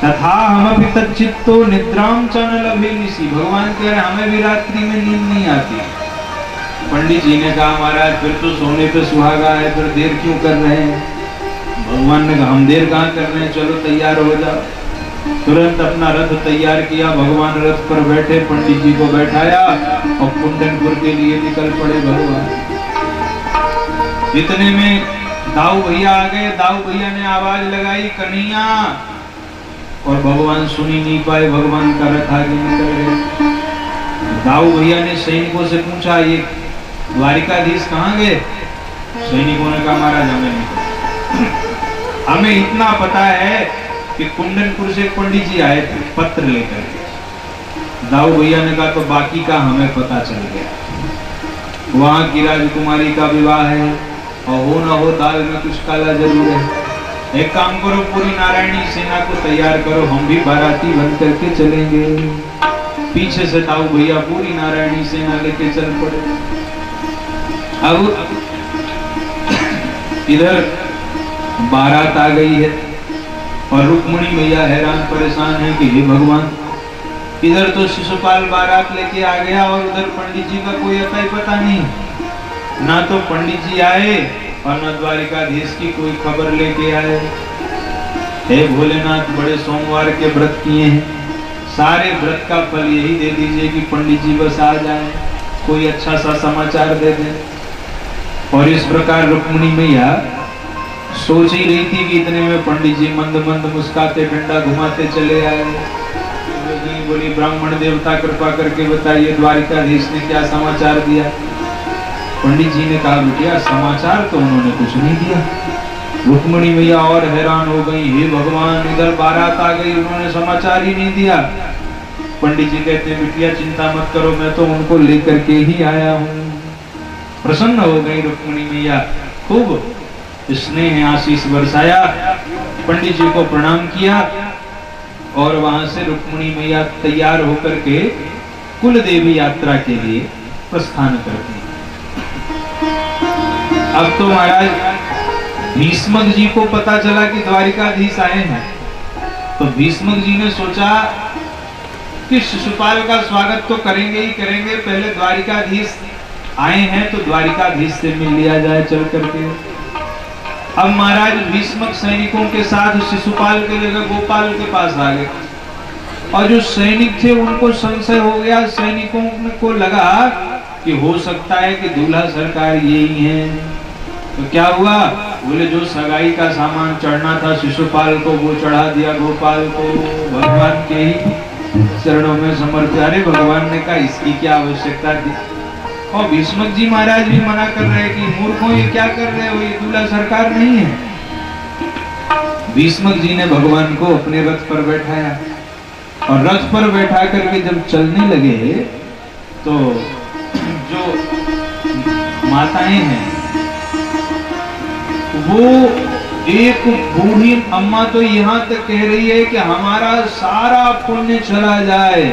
तथा हम तच्चित्तो निद्राम च न लभेनिसी। भगवान कह रहे हमें भी रात्रि में नींद नहीं आती। पंडित जी ने कहा, महाराज फिर तो सोने पे सुहागा है, फिर देर क्यों कर रहे हैं। भगवान ने कहा, हम देर कहाँ कर रहे हैं, चलो तैयार हो जाओ। तुरंत अपना रथ तैयार किया, भगवान रथ पर बैठे, पंडित जी को बैठाया और कुंडनपुर के लिए निकल पड़े भगवान। इतने में दाऊ भैया आ गए। दाऊ भैया ने आवाज लगाई, कन्हैया, और भगवान सुन ही नहीं पाए, भगवान का रथ आगे निकल गया। दाऊ भैया ने सैनिकों से पूछा, ये द्वारिकाधीश कहाँ गए? सैनिकों ने कहा, महाराज हमें नहीं पता। हमें इतना पता है कि कुंडनपुर से पंडित जी आए थे पत्र लेकर। दाऊ भैया ने कहा, तो बाकी का हमें पता चल गया। वहां की राजकुमारी का विवाह है और हो ना हो दाल में कुछ काला जरूर है। एक काम करो, पूरी नारायणी सेना को तैयार करो, हम भी बाराती बन करके चलेंगे। पीछे से दाऊ भैया पूरी नारायणी सेना लेके चल पड़े। अब इधर बारात आ गई है और रुक्मिणी मैया हैरान परेशान है कि हे भगवान, इधर तो शिशुपाल बारात लेके आ गया और उधर पंडित जी का कोई अता ही पता नहीं। ना तो पंडित जी आए और न द्वारिकाधीश की कोई खबर लेके आए। हे भोलेनाथ, बड़े सोमवार के व्रत किए हैं, सारे व्रत का फल यही दे दीजिए कि पंडित जी बस आ जाए, कोई अच्छा सा समाचार दे दें। और इस प्रकार रुक्मिणी मैया सोच ही रही थी कि इतने में पंडित जी मंद मंद मुस्काते डंडा घुमाते चले आए। बोली, ब्राह्मण देवता कृपा करके बताइए द्वारिकाधीश ने क्या समाचार दिया? पंडित जी ने कहा, बिटिया समाचार तो उन्होंने कुछ नहीं दिया। रुक्मिणी मैया और हैरान हो गई, हे भगवान, इधर बारात आ गई, उन्होंने समाचार ही नहीं दिया। पंडित जी कहते, बिटिया चिंता मत करो, मैं तो उनको लेकर के ही आया हूँ। प्रसन्न हो गई रुक्मिणी मैया, खूब स्नेह आशीष बरसाया, पंडित जी को प्रणाम किया और वहां से रुक्मिणी मैया तैयार होकर के कुल देवी यात्रा के लिए प्रस्थान करती। अब तो महाराज भीष्मक जी को पता चला कि द्वारिकाधीश आए हैं, तो भीष्मक जी ने सोचा कि शिशुपाल का स्वागत तो करेंगे ही करेंगे, पहले द्वारिकाधीश आए हैं तो द्वारिकाधीश से मिल लिया जाए चल करके। अब महाराज भीष्मक सैनिकों के साथ शिशुपाल के जगह गोपाल के पास आ गए और जो सैनिक थे उनको संशय हो गया। सैनिकों को लगा कि हो सकता है कि दूल्हा सरकार यही हैं। तो क्या हुआ, बोले जो सगाई का सामान चढ़ना था शिशुपाल को वो चढ़ा दिया गोपाल को, भगवान के ही चरणों में समर्पित। अरे भगवान ने कहा इसकी क्या आवश्यकता थी? और भीष्मक जी महाराज भी मना कर रहे हैं कि मूर्खों ये क्या कर रहे हो, ये दूल्हा सरकार नहीं है। भीष्मक जी ने भगवान को अपने रथ पर बैठाया और रथ पर बैठा करके जब चलने लगे तो जो माताएं हैं वो एक बूढ़ी अम्मा तो यहाँ तक कह रही है कि हमारा सारा पुण्य चला जाए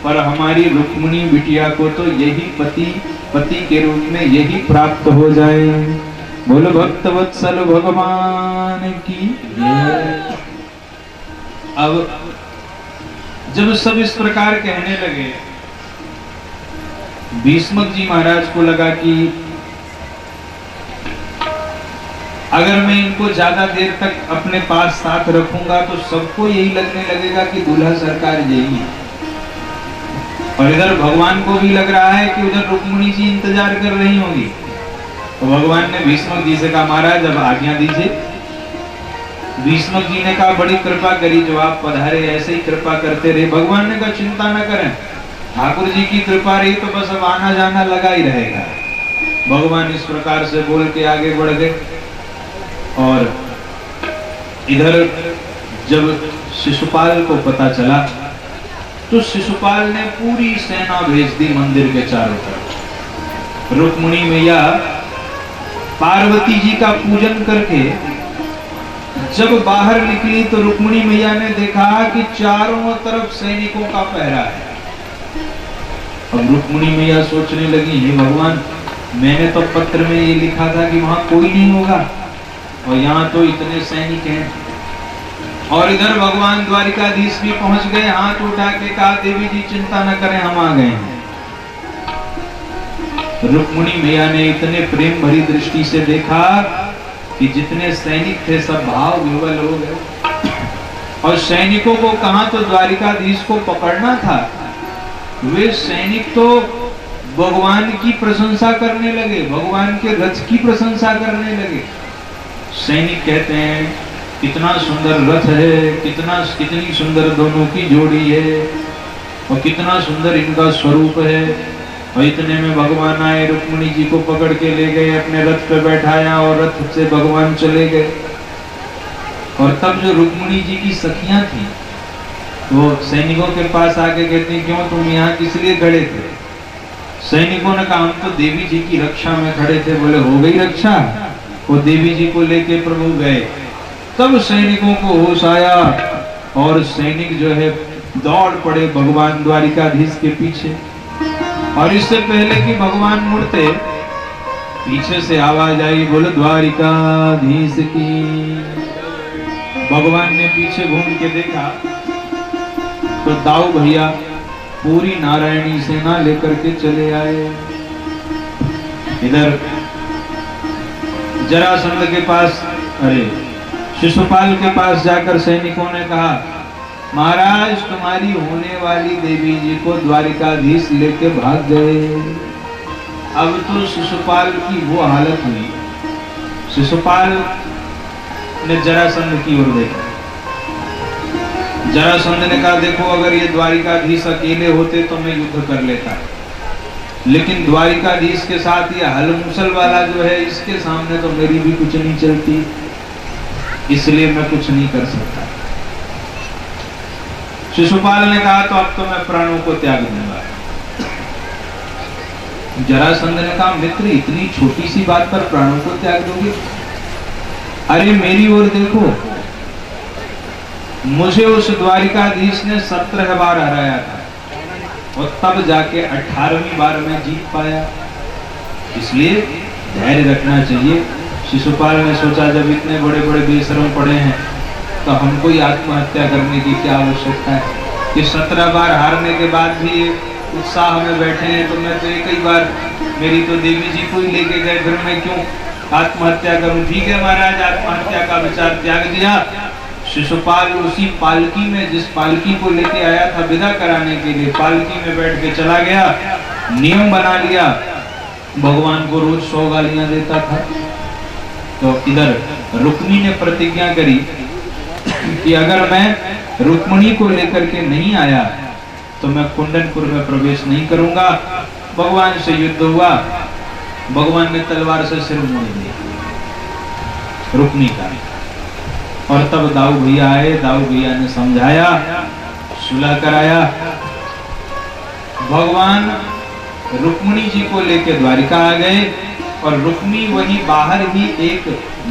पर हमारी रुक्मिणी बिटिया को तो यही पति के रूप में यही प्राप्त हो जाए। बोलो भक्त वत्सल भगवान की। अब जब सब इस प्रकार कहने लगे, भीष्मक जी महाराज को लगा कि अगर मैं इनको ज्यादा देर तक अपने पास साथ रखूंगा तो सबको यही लगने लगेगा कि दूल्हा सरकार यही है। और इधर भगवान को भी लग रहा है कि उधर रुक्मिणी जी इंतजार कर रही होंगी। तो भगवान ने भीष्मक जी से कहा, महाराज अब आज्ञा दीजिए। भीष्मक जी ने कहा, बड़ी कृपा करी, जो आप पधारे ऐसे ही कृपा करते रहे। भगवान ने कहा, चिंता न करें, ठाकुर जी की कृपा रही तो बस अब आना जाना लगा ही रहेगा। भगवान इस प्रकार से बोल के आगे बढ़ गए। और इधर जब शिशुपाल को पता चला तो शिशुपाल ने पूरी सेना भेज दी मंदिर के चारों तरफ। रुक्मिणी मैया पार्वती जी का पूजन करके जब बाहर निकली तो रुक्मिणी मैया ने देखा कि चारों तरफ सैनिकों का पहरा है। अब रुक्मिणी मैया सोचने लगी, हे भगवान, मैंने तो पत्र में ये लिखा था कि वहां कोई नहीं होगा और यहाँ तो इतने सैनिक हैं। और इधर भगवान द्वारिकाधीश भी पहुंच गए, हाथ उठा के कहा, देवी जी चिंता न करें, हम आ गए हैं। रुक्मिणी मैया ने इतने प्रेम भरी दृष्टि से देखा कि जितने सैनिक थे सब भाव विह्वल हो गए और सैनिकों को कहा तो द्वारिकाधीश को पकड़ना था। वे सैनिक तो भगवान की प्रशंसा करने लगे, भगवान के रथ की प्रशंसा करने लगे। सैनिक कहते हैं कितना सुंदर रथ है, कितनी सुंदर दोनों की जोड़ी है और कितना सुंदर इनका स्वरूप है। और इतने में भगवान आए, रुक्मिणी जी को पकड़ के ले गए, अपने रथ पे बैठाया और रथ से भगवान चले गए। और तब जो रुक्मिणी जी की सखियां थी वो सैनिकों के पास आके कहती, क्यों तुम यहाँ किस लिए खड़े थे? सैनिकों ने कहा हम तो देवी जी की रक्षा में खड़े थे। बोले हो गई रक्षा? वो देवी जी को लेके प्रभु गए। तब सैनिकों को होश आया और सैनिक जो है दौड़ पड़े भगवान द्वारिकाधीश के पीछे। और इससे पहले कि भगवान मुड़ते, पीछे से आवाज आई, बोलो द्वारिकाधीश की। भगवान ने पीछे घूम के देखा तो दाऊ भैया पूरी नारायणी सेना लेकर के चले आए। इधर जरासंध के पास, अरे शिशुपाल के पास जाकर सैनिकों ने कहा, महाराज तुम्हारी होने वाली देवी जी को द्वारिकाधीश लेके भाग गए। अब तो शिशुपाल की वो हालत हुई। शिशुपाल ने जरासंध की ओर देखा। जरासंध ने कहा, देखो अगर ये द्वारिकाधीश अकेले होते तो मैं युद्ध कर लेता, लेकिन द्वारिकाधीश के साथ ये हल मुसल वाला जो है, इसके सामने तो मेरी भी कुछ नहीं चलती, इसलिए मैं कुछ नहीं कर सकता। शिशुपाल ने कहा, तो अब तो मैं प्राणों को त्याग दूंगा। जरासंध ने कहा, मित्र इतनी छोटी सी बात पर प्राणों को त्याग दोगे? अरे मेरी ओर देखो, मुझे उस द्वारिकाधीश ने 17 बार हराया था और तब जाके 18वीं बार में जीत पाया, इसलिए धैर्य रखना चाहिए। शिशुपाल ने सोचा जब इतने बड़े बड़े बेशर्म पड़े हैं तो हमको ही आत्महत्या करने की क्या आवश्यकता है कि 17 बार हारने के बाद भी उत्साह में बैठे हैं। तो मैं तो एक ही बार, मेरी तो देवी जी को ही लेके गए, फिर मैं क्यों आत्महत्या करूं? ठीक है महाराज, आत्महत्या का विचार त्याग दिया। शिशुपाल उसी पालकी में, जिस पालकी को लेके आया था विदा कराने के लिए, पालकी में बैठ के चला गया। नियम बना लिया, भगवान को रोज 100 गालियां देता था। तो इधर रुक्मिणी ने प्रतिज्ञा करी कि अगर मैं रुक्मिणी को लेकर के नहीं आया तो मैं कुंडनपुर में प्रवेश नहीं करूंगा। भगवान से युद्ध हुआ, भगवान ने तलवार से सिर मोड़ दिया रुक्मिणी का। और तब दाऊ भैया आए, दाऊ भैया ने समझाया, सुलह कराया। भगवान रुक्मिणी जी को लेकर द्वारिका आ गए और रुक्मिणी वहीं बाहर ही एक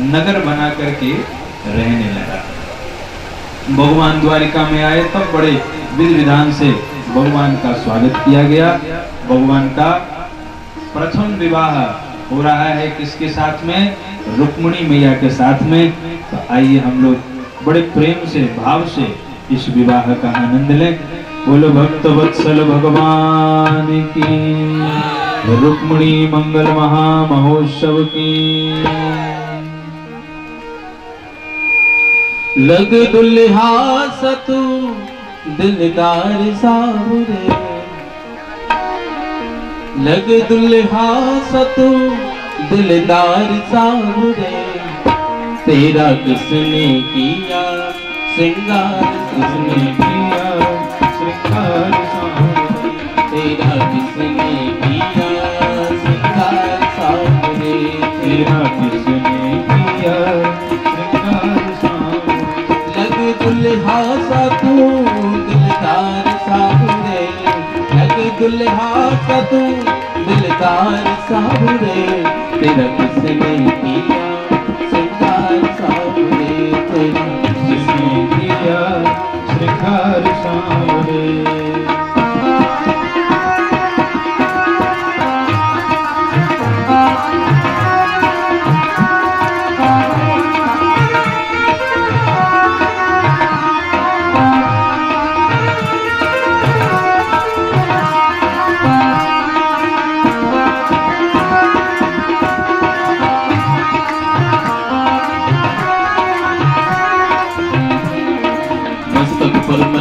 नगर बना करके रहने लगा। भगवान द्वारिका में आए तब बड़े विधि विधान से भगवान का स्वागत किया गया। भगवान का प्रथम विवाह हो रहा है किसके साथ में? रुक्मिणी मैया के साथ में। तो आइए हम लोग बड़े प्रेम से, भाव से इस विवाह का आनंद लें। बोलो भक्त वत्सल भगवान की, रुक्मिणी मंगल महा महोत्सव की। लग दुल्हा सतु दिलदार सावरे, लग दुल्हा सतु दिलदार सावरे, तेरा किसने किया श्रृंगार, किसने किया श्रृंगार सावरे, तेरा किसने किया श्रृंगार सावरे, तेरा किसने किया श्रृंगार सावरे। लग दुल्हा सा तू दिलदार सावरे, लग दुल्हा सा तू दिलदार सावरे, तेरा किसने किया श्रृंगार सावरे, तेरा किसने किया श्रृंगार सावरे।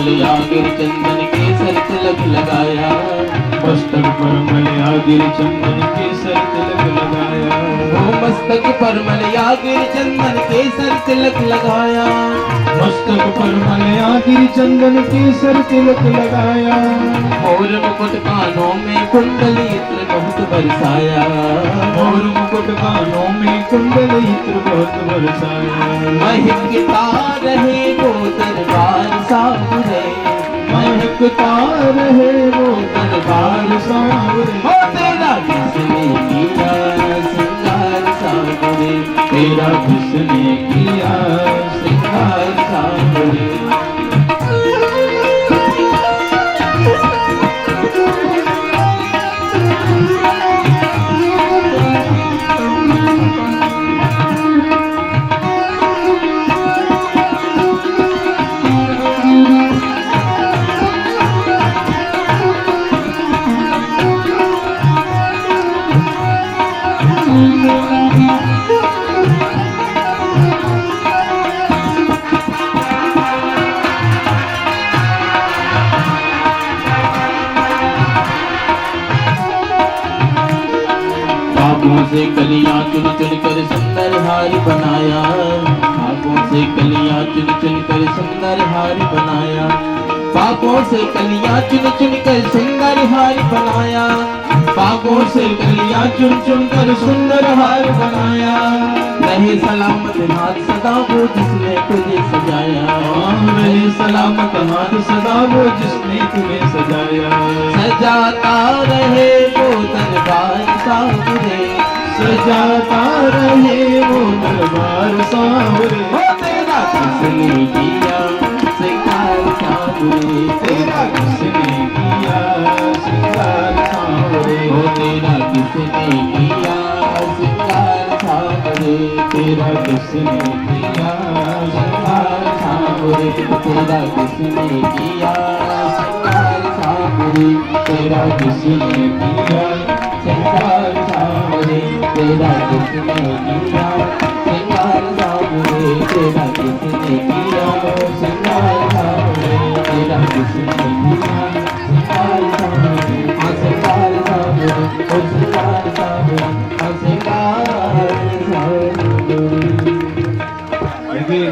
मलया गिर चंदन केसर तिलक लगाया, मस्तक पर मलया गिर चंदन केसर तिलक लगाया, वो मस्तक पर मलया गिर चंदन केसर तिलक लगाया, मस्तक पर मलया गिर चंदन केसर तिलक लगाया, और मुकुट कानों में कुंडली इत्र बहुत बरसाया, और मुकुट कानों में कुंडल इत्र बहुत बरसाया, महकता रहे वो दरबार सावरे, महकता रहे वो दरबार सावरे, हो तेरा किसने किया श्रृंगार सावरे, तेरा किसने किया श्रृंगार सावरे। भागों से कलियां चुन चुन कर सुंदर हार बनाया, भागों से कलियां चुन चुन कर सुंदर हार बनाया, भागों से कलियां चुन चुन कर सुंदर हार बनाया, भागों से कलियां चुन चुन कर सुंदर हार बनाया, रहे सलामत हाथ सदा वो जिसने तुझे सजाया, रहे सलामत हाथ सदा वो जिसने तुम्हें सजाया, सजाता रहे वो दरबार सावरे, सजाता रहे वो दरबार सावरे, हो तेरा किसने किया श्रृंगार सावरे, तेरा किसने किया श्रृंगार सावरे, हो तेरा किसने किया श्रृंगार सावरे, तेरा किसने किया श्रृंगार सावरे, तेरा किसने किया श्रृंगार सावरे, तेरा किसने किया श्रृंगार सावरे, तेरा किसने किया श्रृंगार सावरे, तेरा किसने किया श्रृंगार सावरे, तेरा किसने किया श्रृंगार सावरे, हाँ श्रृंगार सावरे, ओ श्रृंगार सावरे, हाँ श्रृंगार सावरे। देखिए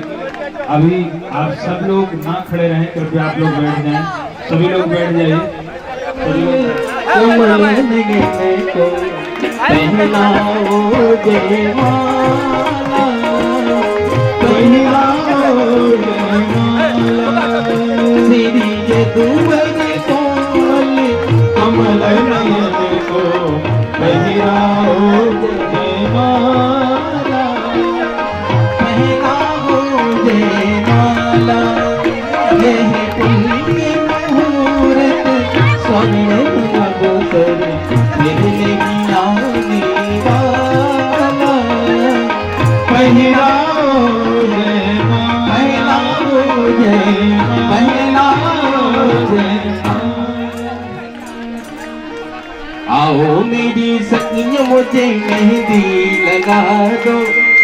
अभी आप सब लोग ना खड़े रहें, कृपया आप लोग बैठ जाएं, सभी लोग बैठ जाइए, सभी लोग को पहनाओ जयमाला, पहनाओ जयमाला, सिरिये दुबर कोमल कमल नयन को पहनाओ जयमाला, पहनाओ जयमाला, यह पुण्य मुहूर्त स्वर्ण अवसर मिलने की आने वाला, पहनाओ जयमाला, पहनाओ आओ मेरी सखियों मुझे मेहंदी लगा दो,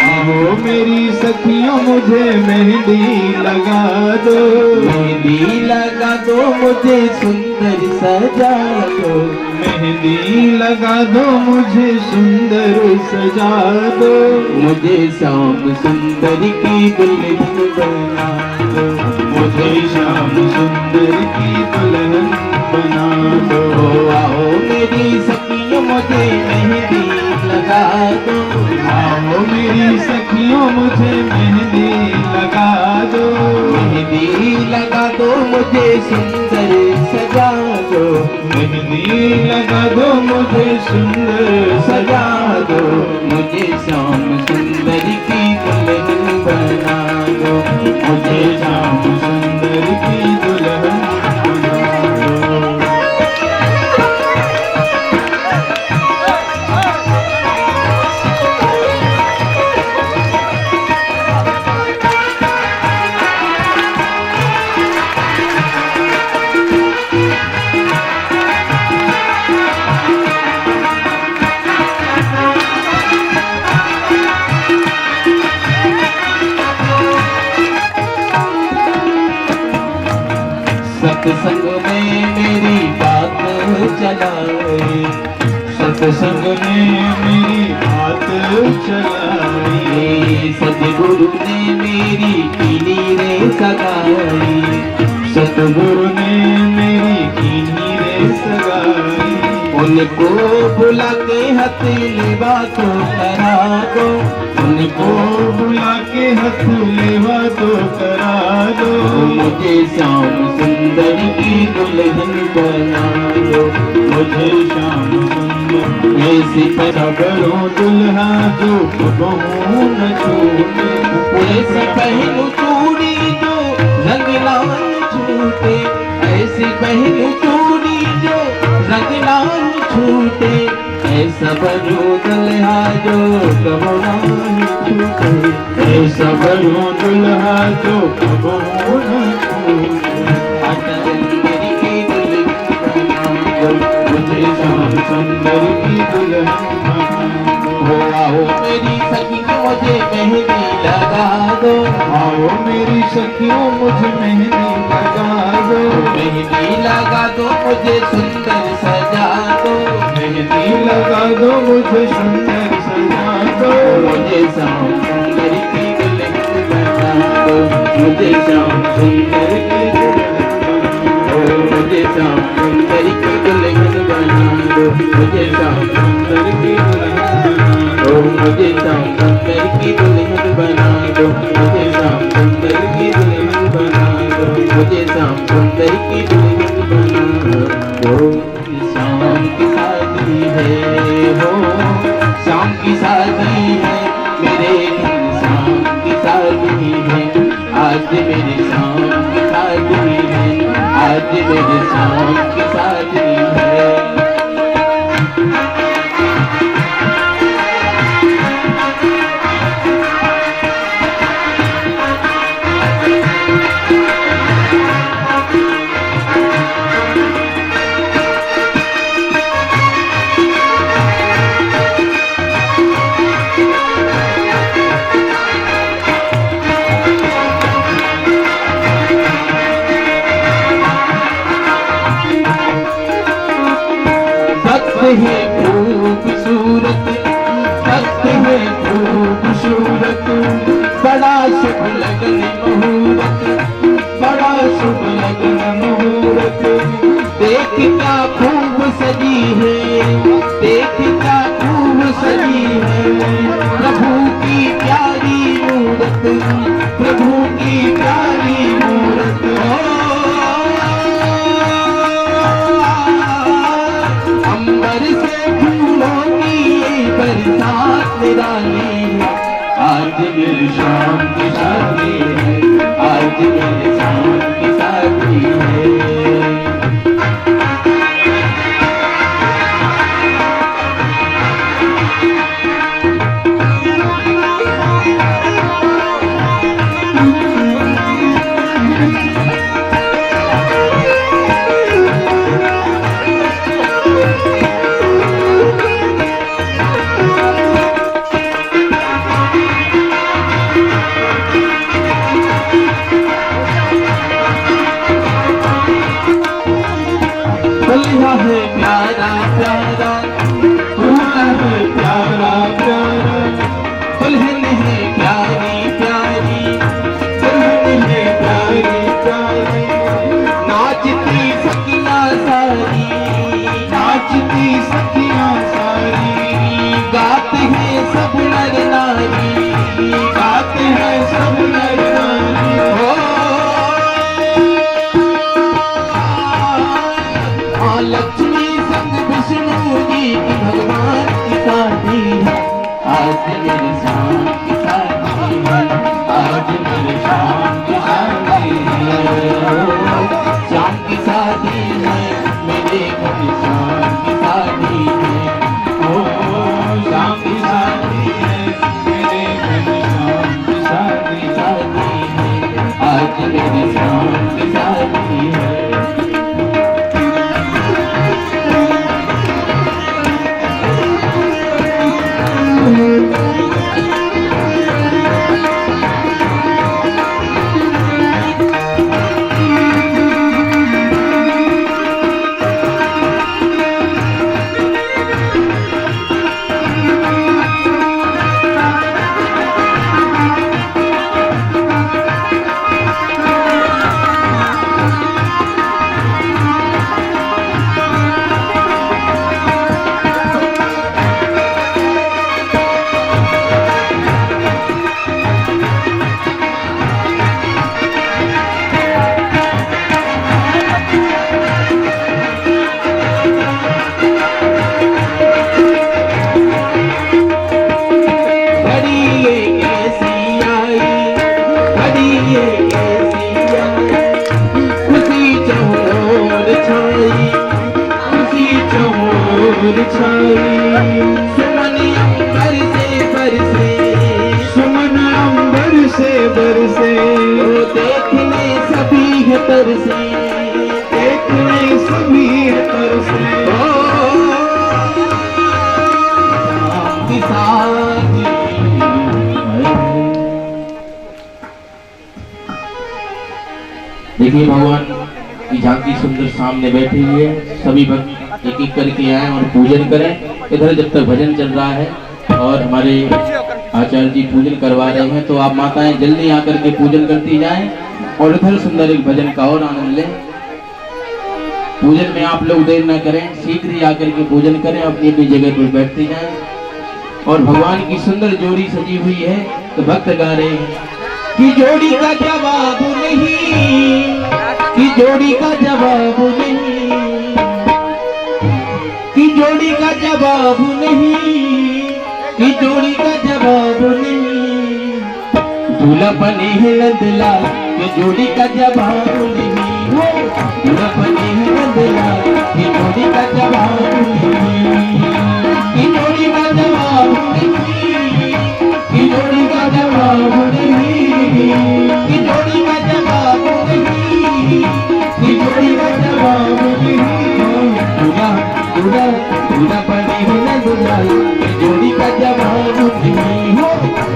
आओ मेरी सखियों मुझे मेहंदी लगा दो, मेहंदी लगा दो मुझे सुंदर सजा दो, मेहंदी लगा दो मुझे सुंदर सजा दो, मुझे शाम सुंदर की दुल्हन बना दो, मुझे श्याम सुंदर की दुल्हन बना दो, आओ मेरी सखियों मुझे मेहंदी लगा दो, आओ मेरी सखियों मुझे मेहंदी लगा दो, मेहंदी लगा दो मुझे सुंदर सजा दो, मेहंदी लगा दो मुझे सुंदर सजा दो, मुझे शाम सुंदर की दुल्हन बना दो, मुझे श्याम सुंदर की दुल्हन बना दो। सत्संग में मेरी बात चलाई, सत्संग ने मेरी बात चलाई, सतगुरु ने मेरी कीनी रे सगाई, सतगुरु ने मेरी कीनी रे सगाई। उनको बुला के हथेलीवा तो करा दो, उनको बुला के हथेलीवा तो करा दो, मुझे श्याम सुंदर की दुल्हन बना दो, मुझे श्याम सुंदर ऐसी तरह करो दुल्हा जो बहू न छूटे, ऐसी पहनू चूड़ी जो रंग लाल छूटे, ऐसी पहनू चूड़ी जो रंग लाल छूटे, ऐसा बनो दुल्हा जो कबो न छूटे, ऐसा बनो दुल्हा जो बहू न छूटे। अटल मेरी की दुल्हन बना दो, मुझे श्याम सुंदर की दुल्हन बना दो। हो आओ मेरी सखी मुझे मेहंदी लगा दो, आओ मेरी सखियों मुझे मेहंदी लगा दो, मेहंदी लगा दो मुझे सुंदर सजा दो, मेहंदी लगा दो मुझे सुंदर सजा दो, मुझे श्याम सुंदर की दुल्हन बना दो, मुझे श्याम सुंदर की मुझे श्याम सुंदर की दुल्हन बना दो, मुझे श्याम सुंदर की मुझे श्याम सुंदर की दुल्हन बना दो, मुझे श्याम सुंदर की दुल्हन बना दो, मुझे श्याम सुंदर की दुल्हन बना दो। शाम की शादी है हो, शाम की शादी है मेरे घर, शाम की शादी है आज मेरे शाम की शादी है, आज मेरे शाम की शादी है। है खूबसूरत, भक्त है खूबसूरत, बड़ा शुभ लगन मुहूर्त, बड़ा शुभ लगन मुहूर्त, देख क्या खूब सजी है, देख क्या खूब सजी है, प्रभु की प्यारी मूरत, प्रभु की प्यारी मूरत। अंबर से फूलों की बरसात निराली है, आज मेरी शाम की शादी है, आज मेरी शाम की शादी है। दुल्हा है प्यारा प्यारा, दूल्हा है प्यारा प्यारा, दुल्हन है प्यारी प्यारी, दुल्हन है प्यारी प्यारी, नाचती सखियां सारी, नाचती सखियां सारी, गाते हैं सब नर नारी, गाते हैं सब नर नारी। हो लक्ष्मी संग विष्णु जी की भगवान की शादी है, आज मेरे शाम की शादी है, आज मेरे शाम की शादी है, शाम की शादी है मेरे घर, शाम की शादी है, ओ शाम की शादी है मेरे घर, शाम की शादी है आज मेरे शाम की शादी है। परछाई, सुमन अंबर से बरसे, सुमन अंबर से बरसे, वो देखने सभी है तरसे, देखने सभी तरसे। शाम की साथी देखिए भगवान की झांकी सुंदर सामने बैठी हुई है। सभी भक्त एक एक करके आए और पूजन करें। इधर जब तक भजन चल रहा है और हमारे आचार्य जी पूजन करवा रहे हैं, तो आप माताएं जल्दी आकर के पूजन करती जाएं और इधर सुंदर एक भजन का और आनंद लें। पूजन में आप लोग देर न करें, शीघ्र ही आकर के पूजन करें, अपनी अपनी जगह पर बैठती जाएं। और भगवान की सुंदर जोड़ी सजी हुई है, तो भक्त गा रहे हैं कि जोड़ी का जवाब नहीं, कि जोड़ी का जवाब नहीं, कि जोड़ी का जवाब नहीं, कि जोड़ी का जवाब नहीं। दूल्हा बने हैं नंदलाल, कि जोड़ी का जवाब नहीं। दूल्हा बने हैं नंदलाल, कि जोड़ी का जवाब नहीं, कि जोड़ी का जवाब नहीं, कि जोड़ी का जवाब नहीं, कि जोड़ी का जवाब नहीं, कि जोड़ी का जवाब नहीं। दूल्हा दूल्हा दूल्हा बने हैं नंदलाल, कि जोड़ी का जवाब नहीं।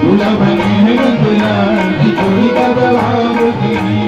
दूल्हा बने हैं नंदलाल, कि जोड़ी का जवाब नहीं।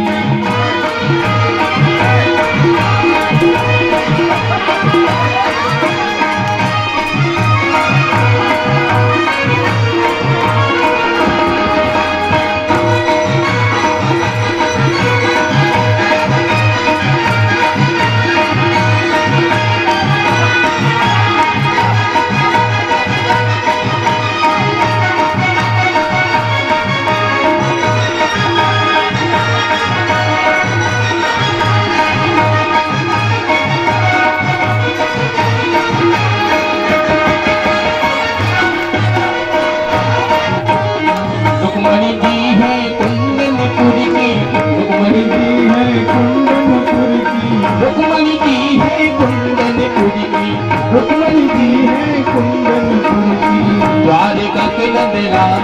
रुक्मणी जी है कुंदनपुर की, रुक्मणी जी है कुंदनपुर की, रुक्मणी जी है कुंदनपुर की, रुक्मणी जी है कुंदनपुर की। द्वारिका के नंदलाल,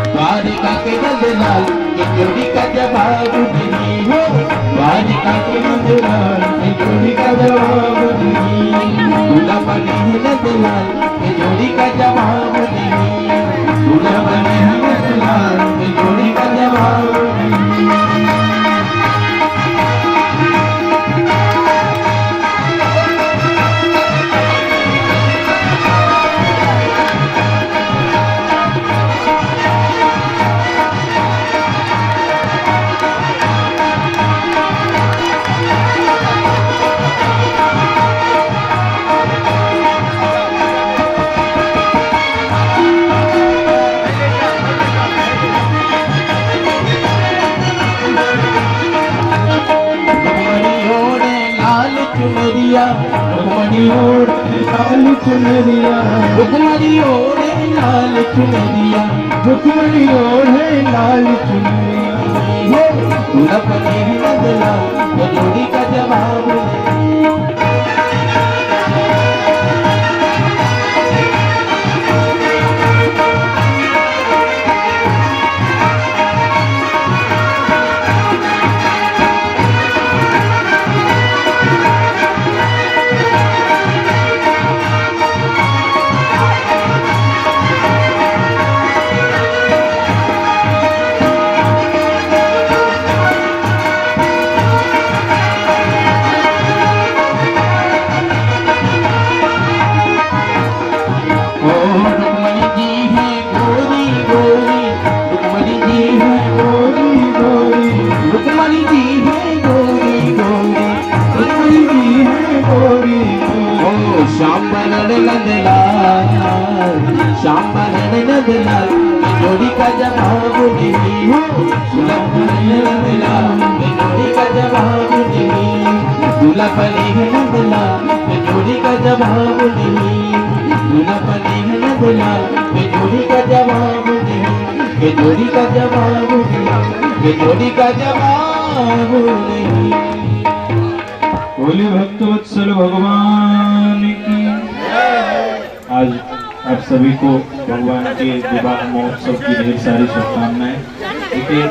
द्वारिका के नंदलाल, की जोड़ी का जवाब नहीं। हो द्वारिका के नंदलाल, की जोड़ी का जवाब नहीं। दूल्हा बने हैं नंदलाल, की जोड़ी का जवाब नहीं। दूल्हा बने हैं नंदलाल, की जोड़ी का जवाब नहीं। चुनरिया, रुक्मणी ओढ़े लाल चुनरिया, रुक्मणी ओढ़े लाल चुनरिया, रुक्मणी ओढ़े लाल चुनरिया। दूल्हा बने हैं नंदलाल, वो जोड़ी का जवाब नहीं। नंदलाल, जोड़ी का जवाब नहीं। हो दूल्हा बने हैं नंदलाल, जोड़ी का जवाब नहीं। दूल्हा बने हैं नंदलाल, जोड़ी का जवाब नहीं। दूल्हा बने हैं नंदलाल, जोड़ी का जवाब नहीं। जोड़ी का जवाब नहीं, जोड़ी का जवाब नहीं। बोले भक्तवत्सल भगवान की आज आप सभी को भगवान के विवाह महोत्सव की ढेर सारी शुभकामनाएं। देखिए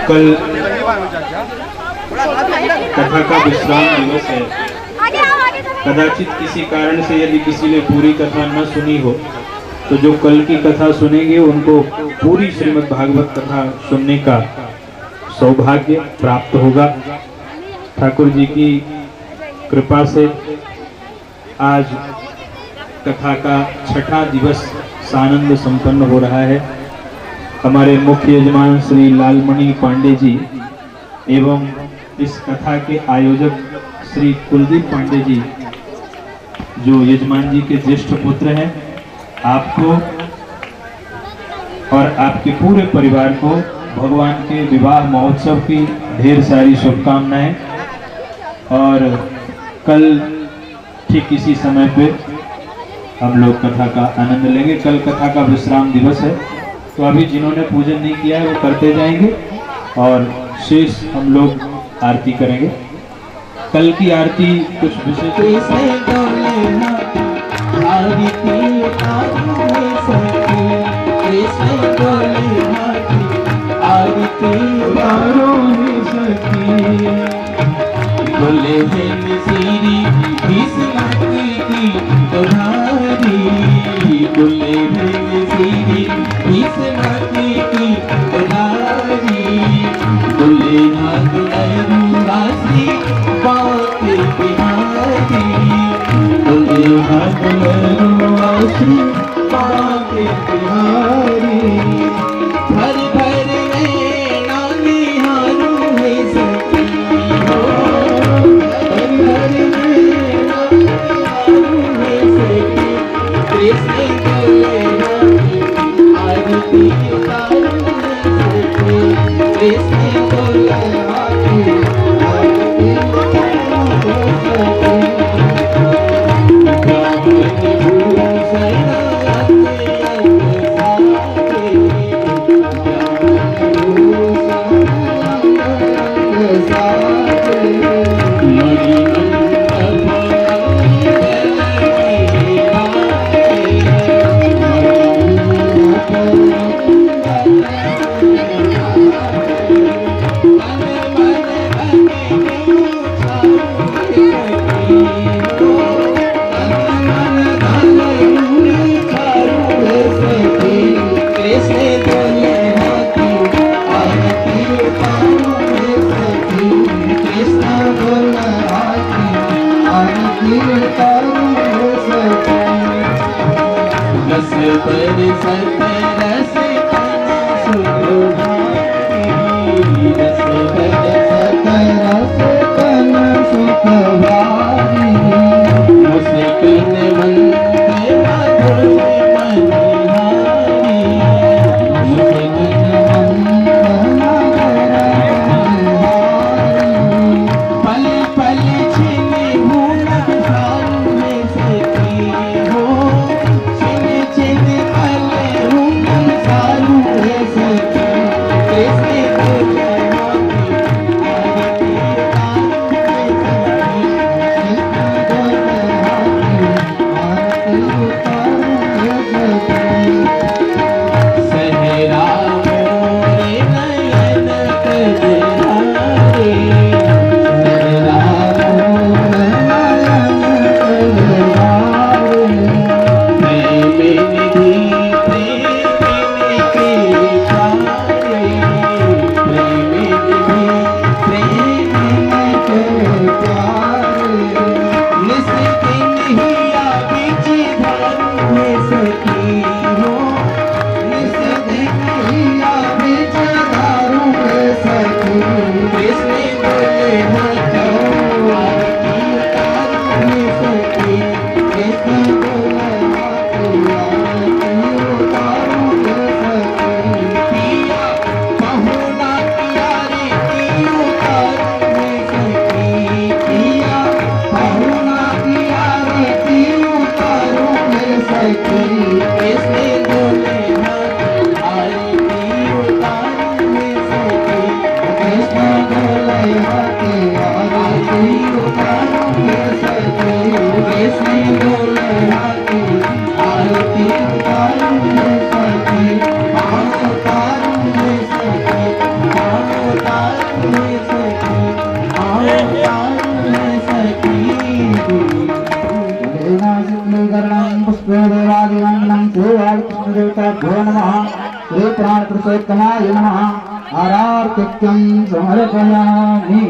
कल कथा का विश्राम दिवस है। कदाचित किसी कारण से यदि किसी ने पूरी कथा न सुनी हो तो जो कल की कथा सुनेंगे उनको पूरी श्रीमद् भागवत कथा सुनने का सौभाग्य प्राप्त होगा। ठाकुर जी की कृपा से आज कथा का छठा दिवस सानंद संपन्न हो रहा है। हमारे मुख्य यजमान श्री लालमणि पांडे जी एवं इस कथा के आयोजक श्री कुलदीप पांडे जी जो यजमान जी के ज्येष्ठ पुत्र हैं, आपको और आपके पूरे परिवार को भगवान के विवाह महोत्सव की ढेर सारी शुभकामनाएं। और कल ठीक इसी समय पे हम लोग कथा का आनंद लेंगे। कल कथा का विश्राम दिवस है, तो अभी जिन्होंने पूजन नहीं किया है वो करते जाएंगे और शेष हम लोग आरती करेंगे। कल की आरती कुछ विशेष बोले हैं सीरी किस्मत की तुम्हारी, बोले हैं सीरी किस्मत की तुम्हारी, बोले हाथ लहरासी बात बिहारी, बोले हाथ लहरासी बात बिहारी। भर भर में नानी हारू है सखी हो, भर भर में नानी हारू है सखी, कृष्ण बोले हाथी आरती उतारू है सखी, कृष्ण बोले हाथी आरती उतारू है सखी। ब्राह्मण भूषण रस पर सत रस कन सुख भारी, रस पर सत रस कन सुख भारी, मुस्किन मन मधुर मनहारी, मुस्किन मन पल पल छिने भूला सारू में सखी हो, सिंदूर लहराती आरती उतारूंगे सखी आओ उतारूंगे सखी आओ उतारूंगे सखी आओ उतारूंगे सखी सिंधुकरणं पुष्पदेवादिमण्डलं श्रीकृष्णदेवताभ्यो नमः श्री प्राण पुरुषोत्तमाय नमः आरार्तिक्यं समर्पयामि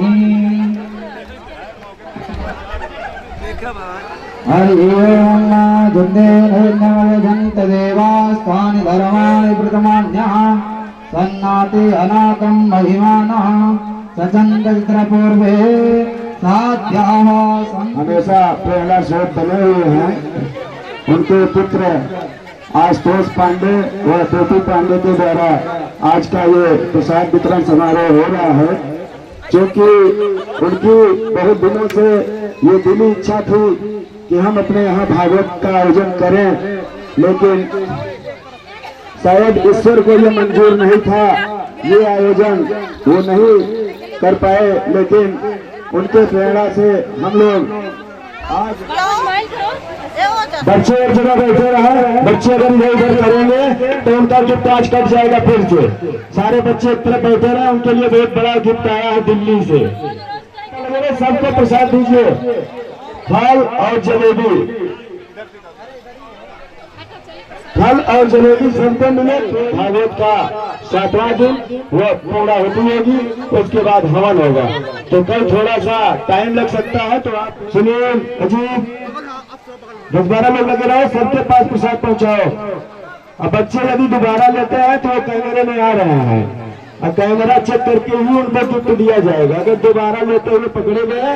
हरि ओम दुर्देवजन्त देवास्तानि धर्माणि प्रथमान्यः सन्नाति अनाकं महिमानः सचन्द्रपूर्वे साध्याः हमेशा प्रेरणा स्रोत बने हुए हैं। उनके पुत्र आशुतोष पांडे व बेटी पांडे के द्वारा आज का ये प्रसाद वितरण समारोह हो रहा है, जो कि उनकी बहुत दिनों से ये दिली इच्छा थी कि हम अपने यहाँ भागवत का आयोजन करें, लेकिन शायद ईश्वर को ये मंजूर नहीं था, ये आयोजन वो नहीं कर पाए। लेकिन उनके प्रेरणा से हम लोग आज बच्चे एक जगह बैठे रहे। बच्चे अगर इधर उधर करेंगे तो उनका गिफ्ट आज कट जाएगा फिर से। सारे बच्चे एक तरफ बैठे रहे, उनके लिए बहुत बड़ा गिफ्ट आया है दिल्ली से। सबको प्रसाद दीजिए, फल और जलेबी, फल और जलेबी सबको मिले। भागवत का 7वां दिन वो पूरा होती होगी, उसके बाद हवन होगा। तो कल थोड़ा सा टाइम लग सकता है, तो आप सुनिए। अजीब 10-12 लोग लगे रहो, सबके पास प्रसाद पहुंचाओ। अब बच्चे यदि दोबारा लेते हैं तो वो कैमरे में आ रहे हैं, और कैमरा चेक करके ही उनको गिफ्ट दिया जाएगा। अगर दोबारा लेते हुए पकड़े गए